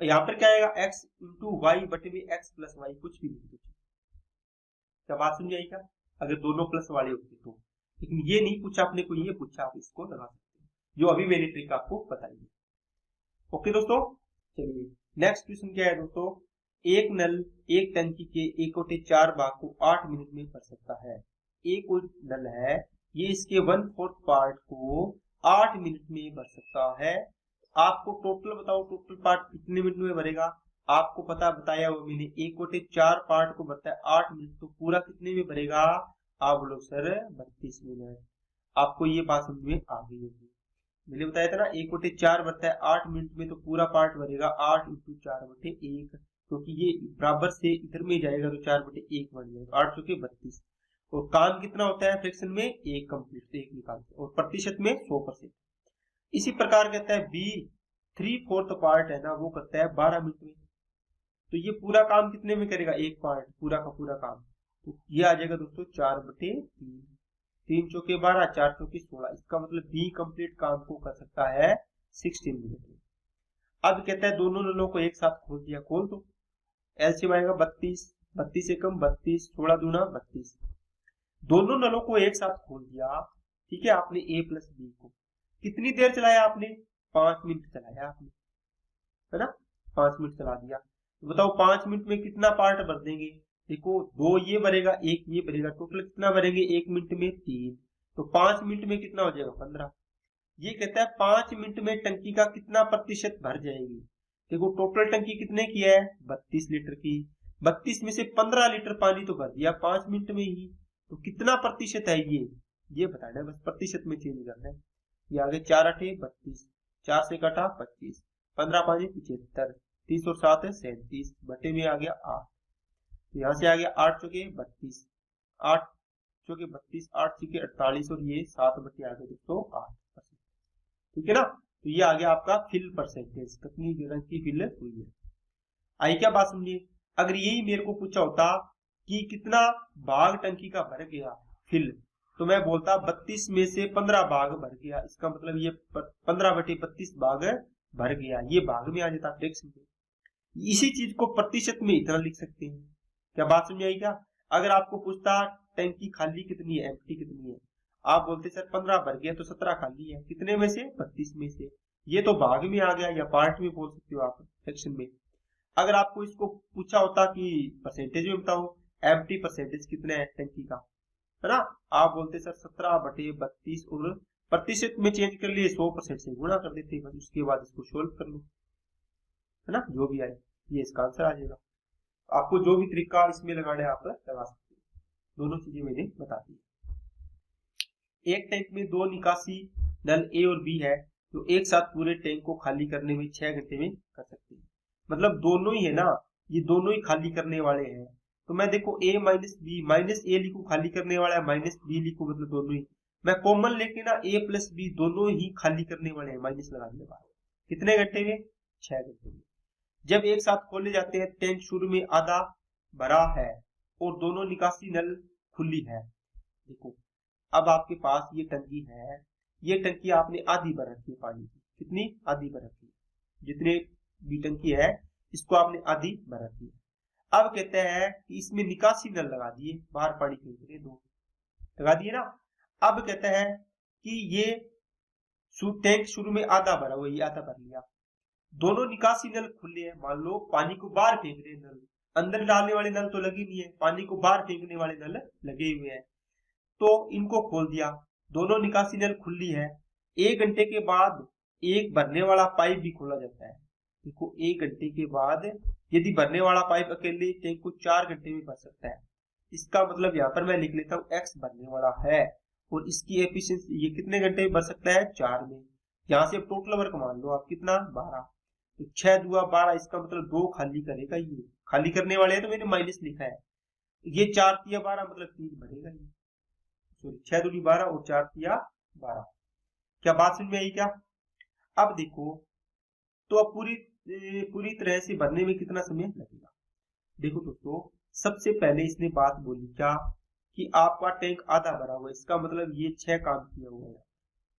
यहाँ पर क्या आएगा x इंटू वाई बटे में x प्लस वाई, कुछ भी नहीं, क्या बात समझ आई क्या, अगर दोनों प्लस वाले होते तो। लेकिन ये नहीं पूछा आपने को, ये पूछा, आप इसको लगा सकते हैं जो अभी मैंने ट्रिक आपको बताई है। ओके दोस्तों, चलिए नेक्स्ट क्वेश्चन क्या है दोस्तों, एक नल एक टंकी के 1/4 भाग को 8 मिनट में भर सकता है। एक नल है, ये इसके 1/4 पार्ट को 8 मिनट में भर सकता है। आपको टोटल बताओ, टोटल पार्ट कितने मिनट में भरेगा, आपको बताया वो मैंने, 1/4 पार्ट को भरता है 8 मिनट, तो पूरा कितने में भरेगा, आप बोलो सर 32 मिनट। आपको ये बात समझ में आ गई होगी, मैंने बताया था ना 1/4 भरता है 8 मिनट में, तो पूरा पार्ट भरेगा 8 × 4/1, क्योंकि ये बराबर से इधर में जाएगा तो 4/1 बन जाएगा, 8 चौके 32। और काम कितना होता है फ्रैक्शन में, 1 कंप्लीट, 1 निकालते, और प्रतिशत में 100%। इसी प्रकार कहता है बी 3/4 पार्ट है ना, वो करता है 12 मिनट में, तो ये पूरा काम कितने में करेगा, एक पार्ट पूरा का पूरा काम, तो ये आ जाएगा दोस्तों 4/3, 3 चौके 12, 4 चौके 16, इसका मतलब बी कंप्लीट काम को कर सकता है 16 मिनट में। अब कहता है दोनों नलों को एक साथ खोल दिया, खोल दो, एलसीएम आएगा 32, 32 से कम 32, 16 दूना 32, दोनों नलों को एक साथ खोल दिया, ठीक है, आपने ए प्लस बी को कितनी देर चलाया आपने, 5 मिनट चलाया आपने, है ना, 5 मिनट चला दिया, तो बताओ 5 मिनट में कितना पार्ट भर देंगे, देखो 2 ये भरेगा, 1 ये भरेगा, टोटल कितना भरेंगे 1 मिनट में 3, तो 5 मिनट में कितना हो जाएगा 15। ये कहता है 5 मिनट में टंकी का कितना प्रतिशत भर जाएगी, देखो टोटल टंकी कितने की है 32 लीटर की, 32 में से 15 लीटर पानी तो भर दिया 5 मिनट में ही, तो कितना प्रतिशत है ये बताना है, बस प्रतिशत में चेंज करना है। ये आगे 4 8 32, 4 से कटा 25, 15 5 75, 30 और 7 है 37, बटे में आ गया 8, तो यहाँ से आ गया 8 चौके 32, 8 चौके 32, 8 चौके 48, और ये 7 बटे आ गया दोस्तों 8%, ठीक है ना। तो ये आ गया आपका फिल परसेंटेज, कितनी की फिल हुई है। आई क्या बात समझिए, अगर यही मेरे को पूछा होता कि कितना भाग टंकी का भर गया फिल, तो मैं बोलता 32 में से 15 भाग भर गया, इसका मतलब ये 15/32 भाग भर गया, ये भाग में आ जाता फ्रैक्शन में। इसी चीज को प्रतिशत में इतना लिख सकते हैं, क्या बात समझ आई क्या। अगर आपको पूछता टंकी खाली कितनी है, एम्प्टी कितनी है, आप बोलते सर 15 भर गया, तो 17 खाली है, कितने में से 32 में से, ये तो भाग में आ गया, या पार्ट में बोल सकते हो आप फ्रैक्शन में। अगर आपको इसको पूछा होता कि परसेंटेज में बताओ, एम्प्टी परसेंटेज कितना है टंकी का, है ना, आप बोलते सर 17/32 और प्रतिशत में चेंज कर लिए 100% से गुणा कर देते, बस उसके बाद इसको सोल्व कर लो, है ना, जो भी आए ये इसका आंसर आ जाएगा। आपको जो भी तरीका इसमें लगाना है आप लगा सकते हैं, दोनों चीजें मैंने बता दी। एक टैंक में 2 निकासी नल ए और बी है, तो एक साथ पूरे टैंक को खाली करने में 6 घंटे में कर सकते हैं। मतलब दोनों ही है ना, ये दोनों ही खाली करने वाले हैं, तो मैं देखो a माइनस बी, माइनस ए लिखू खाली करने वाला है, माइनस बी लिखू मतलब दोनों ही, मैं कॉमन लेके ना a प्लस बी दोनों ही खाली करने वाले हैं, माइनस लगा देने वाले, कितने घंटे में, 6 घंटे में। जब एक साथ खोले जाते हैं, टैंक शुरू में आधा भरा है और दोनों निकासी नल खुली है। देखो अब आपके पास ये टंकी है, ये टंकी आपने आधी भर रखी है पानी की, कितनी, आधी भर रखी है, जितने भी टंकी है इसको आपने आधी भर रखी है। अब कहते हैं कि इसमें निकासी नल लगा दिए, बाहर पानी फेंक रहे, 2 लगा दिए ना। अब कहते हैं कि ये टैंक शुरू में आधा भरा हुआ, ये आधा भर लिया, दोनों निकासी नल खुले हैं, मान लो पानी को बाहर फेंक रहे नल, अंदर डालने वाले नल तो लगे नहीं है, पानी को बाहर फेंकने वाले नल लगे हुए हैं, तो इनको खोल दिया, दोनों निकासी नल खुली है। 1 घंटे के बाद एक भरने वाला पाइप भी खोला जाता है। देखो 1 घंटे के बाद यदि भरने वाला पाइप अकेले टैंक को 4 घंटे में भर सकता है, इसका मतलब यहाँ पर मैं लिख लेता हूँ x भरने वाला है और इसकी एफिशिएंसी ये कितने घंटे में भर सकता है, 4 में। यहाँ से टोटल वर्क मान लो आप कितना, 12, तो 6 दूआ 12, इसका मतलब 2 खाली करेगा, ये खाली करने वाले है तो मैंने माइनस लिखा है, ये 4 तिया 12 मतलब 3 भरेगा ये, सॉरी 6 दूनी 12 और 4 तिया 12। क्या बात समझ में आई क्या? अब देखो तो अब पूरी तरह से भरने में कितना समय लगेगा। देखो दोस्तों सबसे पहले इसने बात बोली क्या कि आपका टैंक आधा भरा हुआ है, इसका मतलब ये 6 काम किया हुआ है,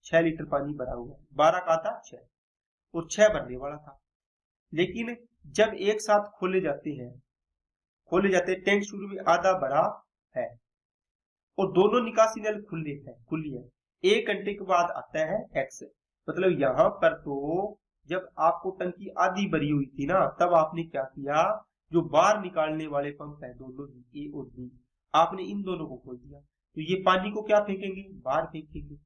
6 लीटर पानी भरा हुआ है, 12 का था 6 और 6 भरने वाला था। लेकिन जब एक साथ खोले जाते हैं टैंक शुरू में आधा भरा है और दोनों निकासी नल खुली है, 1 घंटे के बाद आता है x, मतलब यहाँ पर तो जब आपको टंकी आधी भरी हुई थी ना, तब आपने क्या किया, जो बाहर निकालने वाले पंप है दोनों ही ए और बी, आपने इन दोनों को खोल दिया, तो ये पानी को क्या फेंकेंगे, बाहर फेंकेंगे।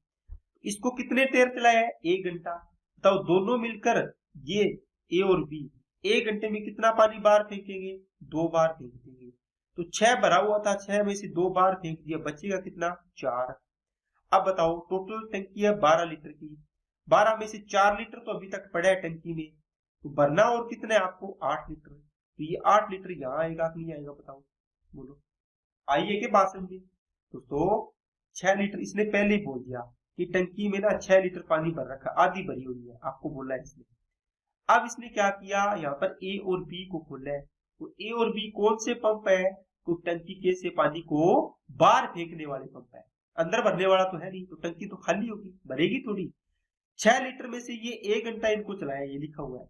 इसको कितने देर चलाया है, 1 घंटा, तो दोनों मिलकर ये ए और बी 1 घंटे में कितना पानी बाहर फेंकेंगे, 2 बार फेंक देंगे। तो 6 भरा हुआ था, 6 में से 2 बार फेंक दिया, बचेगा कितना, 4। अब बताओ टोटल टंकी है 12 लीटर की, 12 में से 4 लीटर तो अभी तक पड़ा है टंकी में, तो भरना और कितना है आपको, 8 लीटर, तो ये 8 लीटर यहाँ आएगा कि नहीं आएगा, बताओ बोलो, आइए के बात समझिए दोस्तों। 6 लीटर इसने पहले ही बोल दिया कि टंकी में ना 6 लीटर पानी भर रखा, आधी भरी हुई है, आपको बोला है इसने। अब इसने क्या किया, यहाँ पर ए और बी को खोला है, तो ए और बी कौन से पंप है, तो टंकी के से पानी को बाहर फेंकने वाले पंप है, अंदर भरने वाला तो है नहीं, तो टंकी तो खाली होगी, भरेगी थोड़ी। 6 लीटर में से ये 1 घंटा इनको चलाया, ये लिखा हुआ है,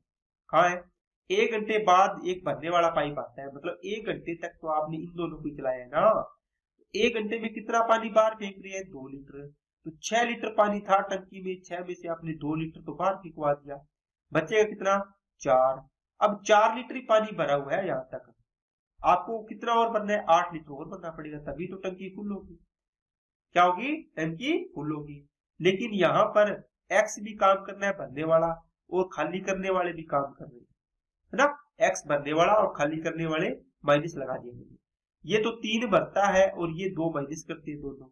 कहाँ है, 1 घंटे बाद एक भरने वाला पाइप आता है, मतलब 1 घंटे तक तो आपने इन दोनों को चलाया है ना, 1 घंटे में कितना पानी बाहर फेंक रही है, 2 लीटर, तो 6 लीटर पानी था टंकी में, 6 में से आपने 2 लीटर तो बाहर फेंकवा दिया, बचेगा कितना, 4। अब 4 लीटर ही पानी भरा हुआ है यहाँ तक, आपको कितना और भरना है, 8 लीटर और भरना पड़ेगा, तभी तो टंकी फुल होगी, क्या होगी, टंकी फुल होगी। लेकिन यहाँ पर एक्स भी काम करना है भरने वाला, और खाली करने वाले भी काम कर रहे हैं, है ना, एक्स भरने वाला और खाली करने वाले माइनस लगा दिया मैंने, ये तो 3 भरता है और ये 2 माइनस करते हैं दोनों,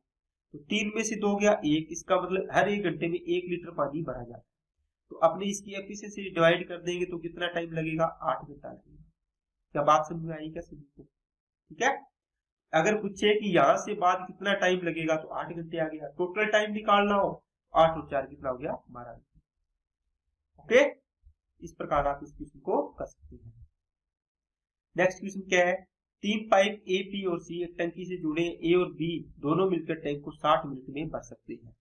तो 3 में से 2 गया 1, इसका मतलब हर 1 घंटे में 1 लीटर पानी भरा जाता है, तो अपने इसकी एफिशिएंसी डिवाइड कर देंगे तो कितना टाइम लगेगा, 8 घंटा लगेगा। क्या बात समझ में आई क्या सभी को, ठीक है। अगर पूछे कि यहाँ से बाद कितना टाइम लगेगा तो 8 घंटे आ गया, टोटल टाइम निकालना हो 8 और 4 कितना हो गया, 12 घंटे। ओके, इस प्रकार आप इस क्वेश्चन को कर सकते हैं। नेक्स्ट क्वेश्चन क्या है, 3 पाइप ए बी और सी एक टंकी से जुड़े, ए और बी दोनों मिलकर टैंक को 60 मिनट में भर सकते हैं,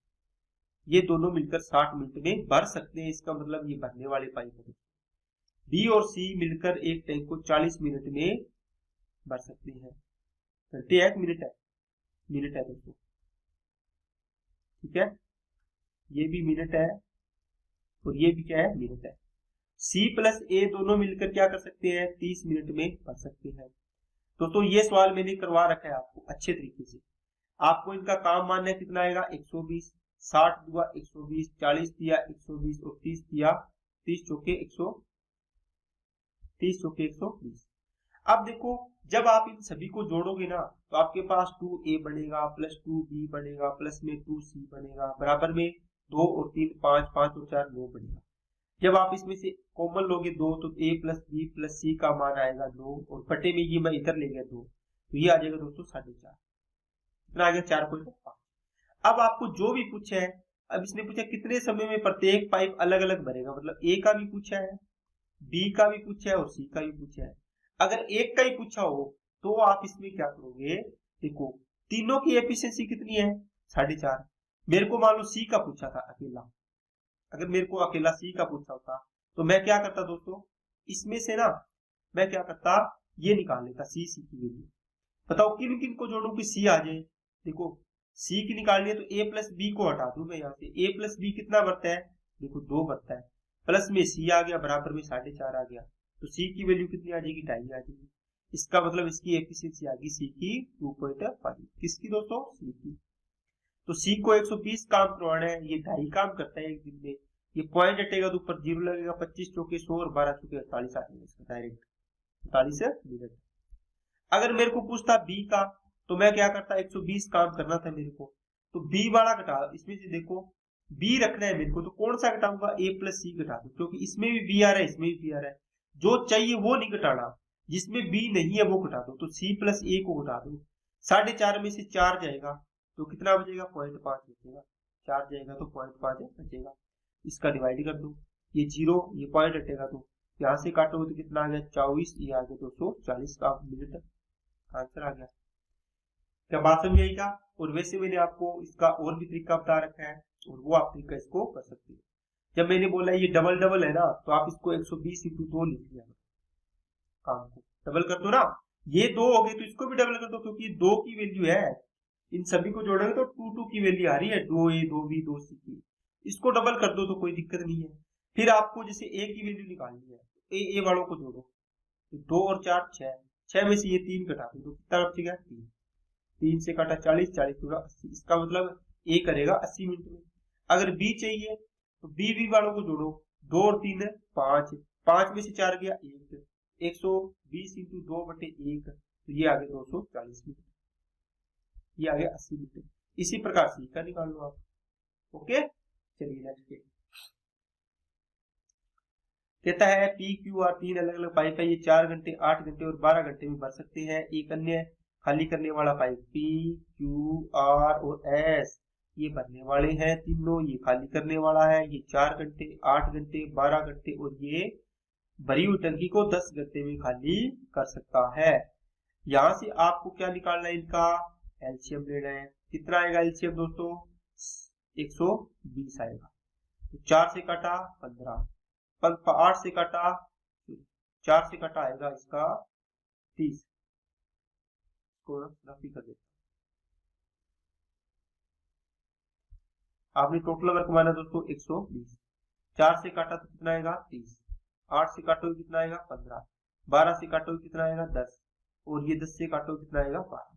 ये दोनों मिलकर 60 मिनट में भर सकते हैं, इसका मतलब ये भरने वाले पाइप है। बी और सी मिलकर एक टैंक को 40 मिनट में भर सकते हैं, घंटे है मिनट है दोस्तों, ठीक है, ये भी मिनट है और ये भी क्या है, मिनट है। सी प्लस ए दोनों मिलकर क्या कर सकते हैं, 30 मिनट में भर सकते हैं। दोस्तों ये सवाल मैंने करवा रखा है आपको अच्छे तरीके से। आपको इनका काम मानना है, कितना आएगा 120, 60 दुआ 120, 40 दिया 120 और 30 दिया 30 चौके 120। अब देखो जब आप इन सभी को जोड़ोगे ना तो आपके पास 2a बनेगा प्लस 2b बनेगा प्लस में 2c बनेगा बराबर में 2 और 3 5, 5 और 4 9 बनेगा। जब आप इसमें से कॉमन लोगे 2 तो a plus b plus c का मान आएगा 2 और बटे में ये मैं इधर ले गया 2 तो ये आ जाएगा दोस्तों 4.5, कितना आ गया 4.5। अब आपको जो भी पूछा है, अब इसने पूछा कितने समय में प्रत्येक पाइप अलग अलग भरेगा, मतलब a का भी पूछा है, b का भी पूछा है और c का भी पूछा है। अगर एक का ही पूछा हो तो आप इसमें क्या करोगे, देखो तीनों की एफिशिएंसी कितनी है 4.5। मेरे को मान लो सी का पूछा था अकेला, अगर मेरे को अकेला सी का पूछा होता तो मैं क्या करता दोस्तों, इसमें से ना मैं क्या करता, ये निकाल लेता सी की वैल्यू। बताओ किन किन को जोड़ू कि सी आ जाए। देखो सी की निकालनी है तो ए प्लस बी को हटा दूं मैं यहाँ से, ए प्लस बी कितना बढ़ता है, देखो 2 बढ़ता है, प्लस में सी आ गया बराबर में 4.5 आ गया, तो सी की वैल्यू कितनी आ जाएगी 2.5 आ जाएगी। इसका मतलब इसकी एफिशिएंसी आ गई सी की 2.5, किसकी दोस्तों, सी की। तो सी को 120 काम करवाना है, ये 2.5 काम करता है एक दिन में, ये पॉइंट हटेगा तो ऊपर 0 लगेगा, 25 चौके 100 और 12 चौके 48 आ जाएगा इसका डायरेक्ट 48 मिनट। अगर मेरे को पूछता बी का तो मैं क्या करता, 120 काम करना था मेरे को, तो बी वाला घटा, इसमें से देखो बी रखना है मेरे को तो कौन सा घटाऊंगा, ए प्लस सी घटा दूं, क्योंकि इसमें भी बी आ रहा है इसमें भी बी आ रहा है, जो चाहिए वो नहीं घटाना, जिसमें बी नहीं है वो घटा दो, तो सी प्लस ए को घटा दो, 4.5 में से 4 जाएगा तो कितना बचेगा 0.5 बचेगा, 4 जाएगा तो 0.5 बचेगा, इसका डिवाइड कर दो, ये 0 ये पॉइंट हटेगा तो यहाँ से काटोगे तो कितना आ गया 24, ये आ गया 240 का मिनट, आंसर आ गया। क्या बात समझ आई क्या। और वैसे मैंने आपको इसका और भी तरीका बता रखा है और वो आप तरीका इसको कर सकते हो। जब मैंने बोला ये डबल डबल है ना तो आप इसको 120 इंटू 2 लिख लिया, काम को डबल कर दो ना, ये 2 हो गए तो इसको भी डबल कर दो, क्योंकि ये 2 की वैल्यू है, इन सभी को जोड़ोगे तो 2 की वैल्यू आ रही है, 2a 2b 2c की, इसको डबल कर दो तो कोई दिक्कत नहीं है। फिर आपको जैसे a की वैल्यू निकालनी है, ए वालों को जोड़ो तो 2 और 4 6, 6 में से ये 3 घटा दो तो कितना बचेगा 3, 3 से काटा 40, 40 पूरा 80, इसका मतलब ए करेगा 80 मिनट में। अगर बी चाहिए तो बी वालों को जोड़ो, 2 और 3 5, 5 में से 4 गया 1, 120 इंटू 2 बटे 1 तो ये आ गया 240 मिनट, ये आ गया 80 मिनट। इसी प्रकार सी का निकाल लो आप। ओके चलिए नेक्स्ट कहता है पी क्यू आर 3 अलग अलग पाइप है, ये 4 घंटे 8 घंटे और 12 घंटे में भर सकते हैं। एक अन्य खाली करने वाला पाइप पी क्यू आर और एस ये भरने वाले हैं तीनों, ये खाली करने वाला है, ये 4 घंटे 8 घंटे 12 घंटे और ये भरी हुई टंकी को 10 घंटे में खाली कर सकता है। यहां से आपको क्या निकालना है, इनका एलसीएम लेना है। कितना आएगा एलसीएम दोस्तों, 120 आएगा, तो 4 से काटा 15, 8 से काटा 4 से काटा आएगा इसका 30, को रफी कर देता। आपने टोटल अगर कमाना दोस्तों 120, 4 से काटा तो कितना आएगा 30, 8 से काटोगे कितना आएगा 15, 12 से काटोगे कितना आएगा 10 और ये 10 से काटोगे कितना आएगा 12।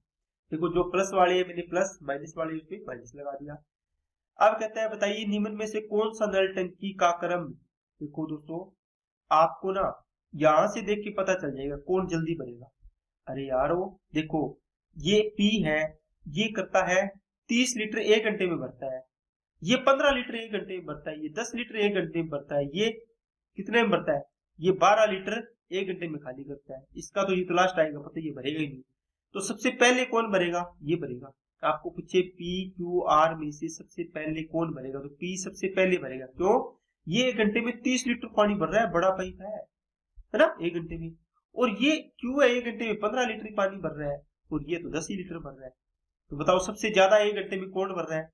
देखो जो प्लस वाले है मैंने प्लस, माइनस वाले उसमें माइनस लगा दिया। अब कहता है बताइए निम्न में से कौन सा नल टंकी का क्रम, देखो दोस्तों आपको ना यहां से देख के पता चल जाएगा कौन जल्दी भरेगा। अरे यारो देखो ये P है, ये करता है 30 लीटर 1 घंटे में भरता है, ये 15 लीटर 1 घंटे में भरता है, ये 10 लीटर 1 घंटे में भरता है, ये कितने में भरता है, ये 12 लीटर 1 घंटे में खाली करता है। इसका तो ये तो लास्ट आएगा, पता ये भरेगा ही नहीं। तो सबसे पहले कौन भरेगा, ये भरेगा। आपको पूछे पी क्यू आर में से सबसे पहले कौन भरेगा, तो पी सबसे पहले भरेगा। क्यों, ये 1 घंटे में 30 लीटर पानी भर रहा है, बड़ा पाइप है ना 1 घंटे में, और ये क्यू है 1 घंटे में 15 लीटर पानी भर रहा है, और ये तो 10 ही लीटर भर रहा है। तो बताओ सबसे ज्यादा 1 घंटे में कौन भर रहा है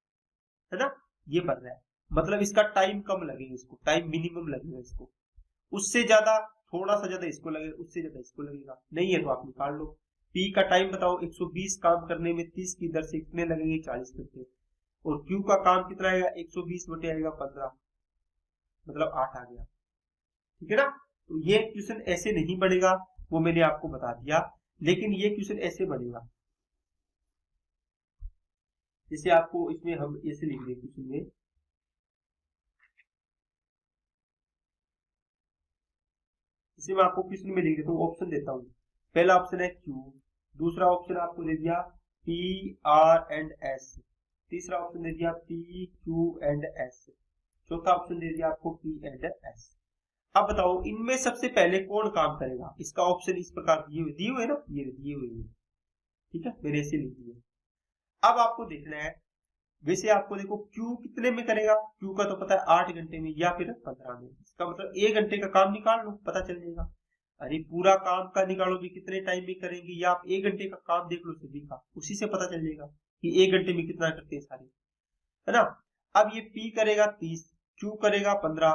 ना, ये भर रहा है। मतलब इसका टाइम कम लगेगा, इसको टाइम मिनिमम लगेगा इसको, उससे ज्यादा थोड़ा सा ज्यादा इसको लगेगा, उससे ज्यादा इसको लगेगा। नहीं है तो आप निकाल लो। P का टाइम बताओ, 120 काम करने में 30 की दर से कितने लगेंगे 40 घंटे, और Q का काम कितना आएगा 120 बटे आएगा 15, मतलब 8 आ गया। ठीक है ना। तो ये क्वेश्चन ऐसे नहीं बनेगा, वो मैंने आपको बता दिया, लेकिन ये क्वेश्चन ऐसे बनेगा, जैसे आपको इसमें हम ऐसे लिख दें क्वेश्चन में, इसे मैं आपको क्वेश्चन में लिख देता हूँ, ऑप्शन देता हूँ। पहला ऑप्शन है क्यू, दूसरा ऑप्शन आपको दे दिया पी आर एंड एस, तीसरा ऑप्शन दे दिया पी क्यू एंड एस, चौथा ऑप्शन दे दिया आपको पी एंड एस। अब बताओ इनमें सबसे पहले कौन काम करेगा, इसका ऑप्शन इस प्रकार दिए हुए ना, ये दिए हुए हैं, ठीक है, मेरे ऐसे लिख दिए। अब आपको देखना है, वैसे आपको देखो क्यू कितने में करेगा, क्यू का तो पता है 8 घंटे में या फिर 15 में, इसका मतलब 1 घंटे का काम निकाल लो, पता चल जाएगा। अरे पूरा काम का निकालो भी कितने टाइम में करेंगे, या आप 1 घंटे का काम देख लो सभी का, उसी से पता चल जाएगा कि 1 घंटे में कितना करते हैं सारे, है ना। अब ये पी करेगा 30, क्यू करेगा 15,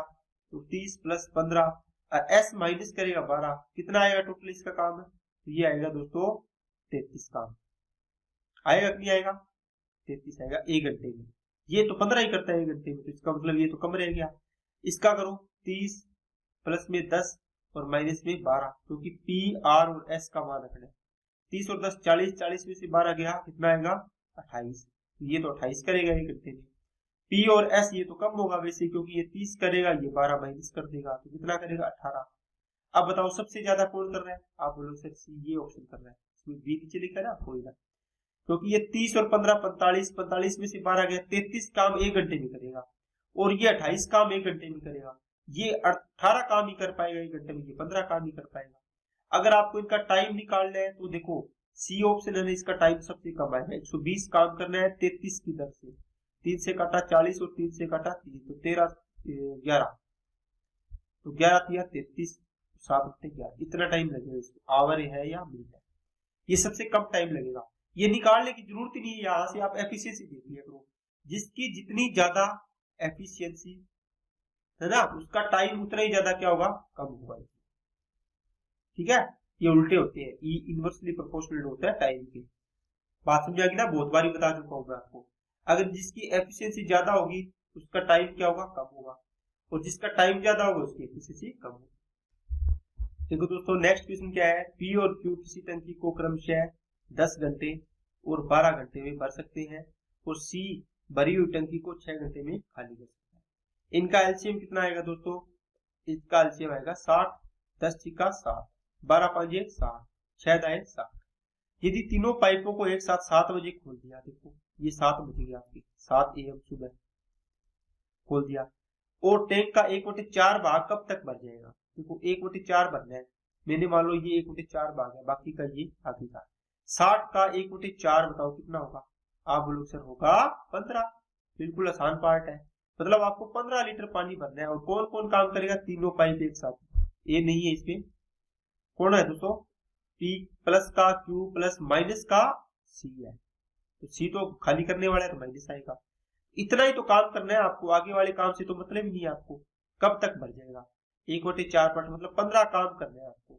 तो 30 प्लस 15, और एस माइनस करेगा 12, कितना आएगा टोटल इसका काम है, तो ये आएगा दोस्तों 33 काम आएगा कि नहीं आएगा, 33 आएगा 1 घंटे में। ये तो 15 ही करता है 1 घंटे में, तो इसका मतलब ये तो कम रह गया। इसका करो 30 प्लस में 10 और माइनस में 12, क्योंकि पी आर और एस का मान रखना है। 30 और 10 40, 40 में से 12 गया, कितना आएगा 28, ये तो 28 करेगा 1 घंटे में। पी और एस ये तो कम होगा वैसे, क्योंकि ये 30 करेगा, ये 12 माइनस कर देगा, तो कितना करेगा 18। अब बताओ सबसे ज्यादा कौन कर रहा है, आप बोलो सर ये ऑप्शन कर रहा है, इसमें बी नीचे लिखा है ना, कोई ना, क्योंकि ये 30 और 15 45, 45 में से 12 गया, 33 काम 1 घंटे में करेगा, और ये 28 काम 1 घंटे में करेगा, ये 18 काम ही कर पाएगा 1 घंटे में, ये 15 काम ही कर पाएगा। अगर आपको इनका टाइम निकालना है तो देखो सी ऑप्शन है, इसका टाइम सबसे कम है, 120 काम करना है 33 की दर से, 3 से काटा 40 और 3 से काटा 3, तो 13 11, तो 11 या 33, 7 बटे 11, इतना टाइम लगेगा इसको, आवर है या मिनट है, ये सबसे कम टाइम लगेगा। ये निकालने की जरूरत ही नहीं है, यहां से आप एफिशिएंसी देख लिया करो, जिसकी जितनी ज्यादा एफिशिएंसी है ना, उसका टाइम उतना ही ज्यादा क्या होगा, कम होगा। ठीक है, ये उल्टे होते हैं, ई इनवर्सली प्रोपोर्शनल होता है टाइम के। बात समझ आ गई ना, बहुत बार बता चुका हूं मैं आपको। अगर जिसकी एफिशिएंसी ज्यादा होगी उसका टाइम क्या होगा, कम होगा, और जिसका टाइम ज्यादा होगा उसकी एफिशिएंसी कम होगी। देखो दोस्तों नेक्स्ट क्वेश्चन क्या है, पी और क्यू किसी टंकी को क्रमशः 10 घंटे और 12 घंटे में भर सकते हैं, और सी भरी हुई टंकी को 6 घंटे में खाली कर सकता है। इनका एलसीएम कितना आएगा दोस्तों, इसका एलसीएम आएगा 60, 10 छिक्का 60, 12 5 60, 6 दाएं 60। यदि तीनों पाइपों को एक साथ 7 बजे खोल दिया, देखो ये 7 बजे गया आपकी, 7 AM सुबह खोल दिया, और टैंक का 1/4 भाग कब तक भर जाएगा, देखो 1/4 भरना है, मैंने मान लो ये 1/4 भाग है, बाकी का ये आगे का 60 का 1/4 बताओ कितना होगा, आप बोलो सर होगा 15, बिल्कुल आसान पार्ट है। मतलब आपको 15 लीटर पानी भरना है, और कौन कौन काम करेगा, तीनों पाइप एक साथ, ए नहीं है इसमें, कौन है दोस्तों, पी प्लस का क्यू प्लस माइनस का सी है, तो सी तो खाली करने वाला है तो माइनस आएगा। इतना ही तो काम करना है आपको, आगे वाले काम से तो मतलब ही नहीं है आपको, कब तक भर जाएगा 1/4 पार्ट, मतलब 15 काम करना है आपको।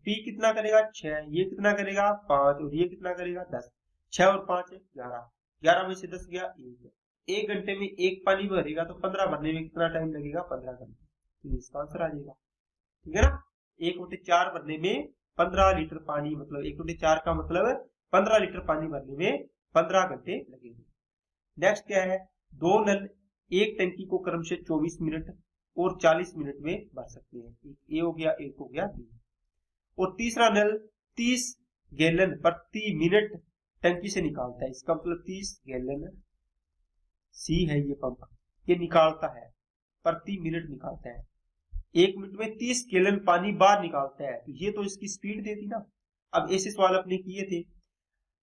पी कितना करेगा 6, ये कितना करेगा 5, और ये कितना करेगा 10, 6 और 5 है 11, 11 में से 10 गया 1 घंटे में एक पानी भरेगा, तो 15 भरने में कितना टाइम लगेगा, 15 घंटे, तो इसका आंसर आ जाएगा। ठीक है ना, 1/4 भरने में 15 लीटर पानी, मतलब 1/4 का मतलब 15 लीटर पानी भरने में 15 घंटे लगेंगे। नेक्स्ट क्या है, दो नल एक टंकी को क्रमशः 24 मिनट और 40 मिनट में भर सकते हैं, एक ए हो गया, एक हो गया बी, और तीसरा नल 30 गैलन प्रति मिनट टंकी से निकालता है, इसका मतलब 30 गैलन सी है ये पंप, ये निकालता है प्रति मिनट निकालता है, 1 मिनट में 30 गैलन पानी बाहर निकालता है, तो ये तो इसकी स्पीड देती ना। अब ऐसे सवाल अपने किए थे,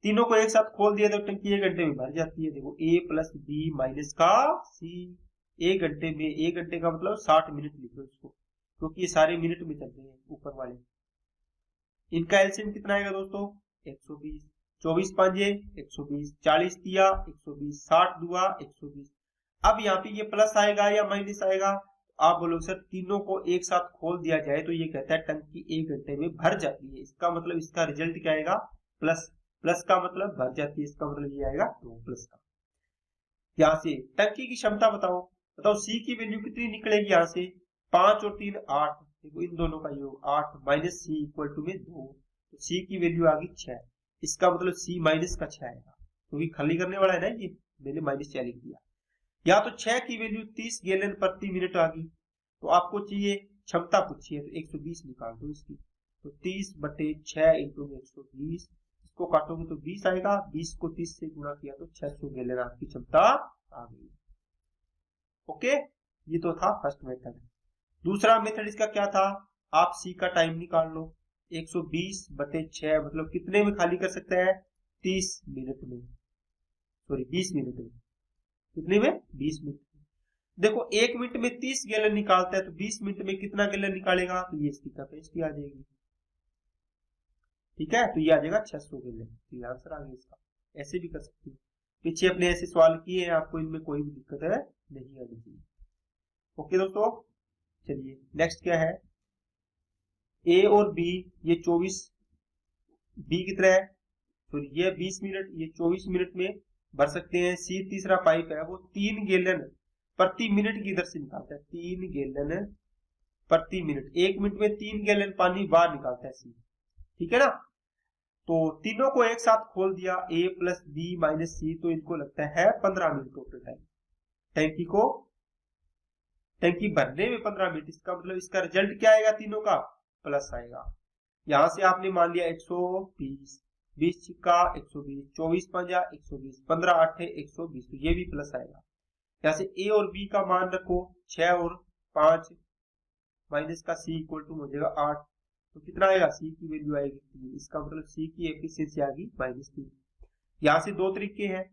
तीनों को एक साथ खोल दिया तो टंकी 1 घंटे में भर जाती है, देखो ए प्लस बी माइनस का सी, 1 घंटे में, 1 घंटे का मतलब 60 मिनट लिखो इसको, क्योंकि ये सारे मिनट में चल रहे हैं ऊपर वाले। इनका एलसीएम कितना आएगा दोस्तों 120, 24 5 120, 40 दिया 120, 60 दुआ 120। अब यहाँ पे ये प्लस आएगा या माइनस आएगा, आप बोलो सर तीनों को एक साथ खोल दिया जाए तो ये कहता है टंकी 1 घंटे में भर जाती है, इसका मतलब इसका रिजल्ट क्या आएगा प्लस, प्लस का मतलब भर जाती है, इसका मतलब ये आएगा 2 प्लस का। यहाँ से टंकी की क्षमता बताओ, बताओ सी की वैल्यू कितनी निकलेगी, यहाँ से 5 और 3 8, देखो इन दोनों का योग 8 माइनस सी इक्वल टू में 2, तो सी की वैल्यू आ गई 6। इसका मतलब सी माइनस का 6 आएगा, क्योंकि खाली करने वाला है ना, ये मैंने माइनस 6 लिख दिया। या तो 6 की वैल्यू 30 गैलन प्रति मिनट आ गई, तो आपको चाहिए क्षमता पूछी है, तो 120 निकाल दो इसकी। तो 30/6 इंटू 120, इसको काटोगे तो 20 आएगा, 20 को 30 से गुणा किया तो 600 गैलन आपकी क्षमता आ गई। ओके, ये तो था फर्स्ट मेथड। दूसरा मेथड इसका क्या था, आप सी का टाइम निकाल लो। 120/6 मतलब कितने में खाली कर सकते हैं, 30 मिनट में, सॉरी 20 मिनट में। कितने में, 20 मिनट में। देखो 1 मिनट में 30 गैलन निकालता है, तो 20 मिनट में कितना गैलन निकालेगा, तो ये इसकी कैपेसिटी आ जाएगी। ठीक है, तो ये आ जाएगा 600 गैलन। तो ये आंसर आ गया इसका। ऐसे भी कर सकते हो, पीछे अपने ऐसे सवाल किए हैं, आपको इनमें कोई भी दिक्कत है नहीं आनी चाहिए। ओके दोस्तों, चलिए नेक्स्ट क्या है, ए और बी, ये 24, बी कितना है, तो ये 20 मिनट, ये 24 मिनट में भर सकते हैं। सी तीसरा पाइप है, वो 3 गैलन प्रति मिनट की दर से निकालता है, 3 गैलन प्रति मिनट। 1 मिनट में 3 गैलन पानी बाहर निकालता है सी। ठीक है ना, तो तीनों को एक साथ खोल दिया, ए प्लस बी माइनस सी, तो इनको लगता है 15 मिनट टोटल टाइम। टैंकी भरने में 15 मिनट, इसका मतलब इसका रिजल्ट क्या आएगा, तीनों का प्लस आएगा। यहां से आपने मान लिया 120, 20 छिक्का 120, 24 पंजा 120, 15 8 120, तो ये भी प्लस आएगा। यहाँ से ए और बी का मान रखो 6 और 5 माइनस का सी इक्वल टू हो जाएगा 8, तो कितना आएगा, सी की वैल्यू आएगी 3। इसका मतलब सी की एफिशिएंसी आ गई -3। यहाँ से दो तरीके हैं,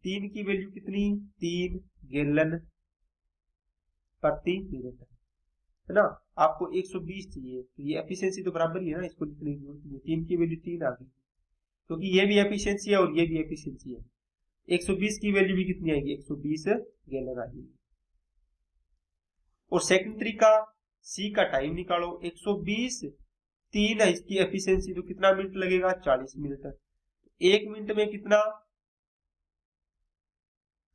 3 की वैल्यू कितनी, 3 गैलन प्रति मिनट है ना, आपको 120 चाहिए, तो ये एफिशिएंसी तो बराबर ही है ना, इसको लिखने की जरूरत नहीं है। 3 की वैल्यू 3 आ गई, क्योंकि ये भी एफिशिएंसी है और ये भी एफिशिएंसी है। 120 की वैल्यू भी कितनी आएगी, 120 गैलन आ जाएगी। और सेकंड तरीका, सी का टाइम निकालो। 120 3 है इसकी एफिशिएंसी, तो कितना मिनट लगेगा, 40 मिनट। 1 मिनट में कितना,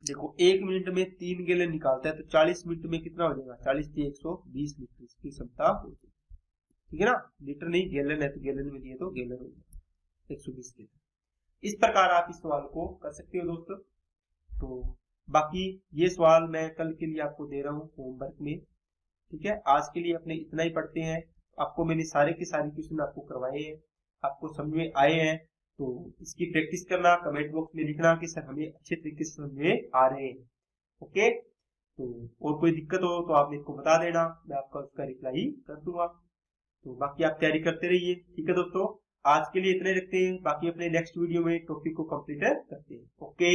देखो 1 मिनट में 3 गैलन निकालता है, तो 40 मिनट में कितना हो जाएगा, 40 से 120 लीटर इसकी क्षमता हो जाएगी। ठीक है ना, लीटर नहीं गैलन है, तो गैलन में दिए तो गैलन हो जाएगा 120 लीटर। इस प्रकार आप इस सवाल को कर सकते हो दोस्तों। तो बाकी ये सवाल मैं कल के लिए आपको दे रहा हूँ होमवर्क में। ठीक है, आज के लिए अपने इतना ही पढ़ते हैं। आपको मैंने सारे के सारे क्वेश्चन आपको करवाए हैं, आपको समझ में आए हैं, तो इसकी प्रैक्टिस करना, कमेंट बॉक्स में लिखना कि सर हमें अच्छे तरीके से समझ में आ रहे हैं। ओके, तो और कोई दिक्कत हो तो आप मेरे को बता देना, मैं आपका उसका रिप्लाई कर दूंगा। तो बाकी आप तैयारी करते रहिए। ठीक है दोस्तों, आज के लिए इतने रखते हैं, बाकी अपने नेक्स्ट वीडियो में टॉपिक को कंप्लीट करते हैं। ओके।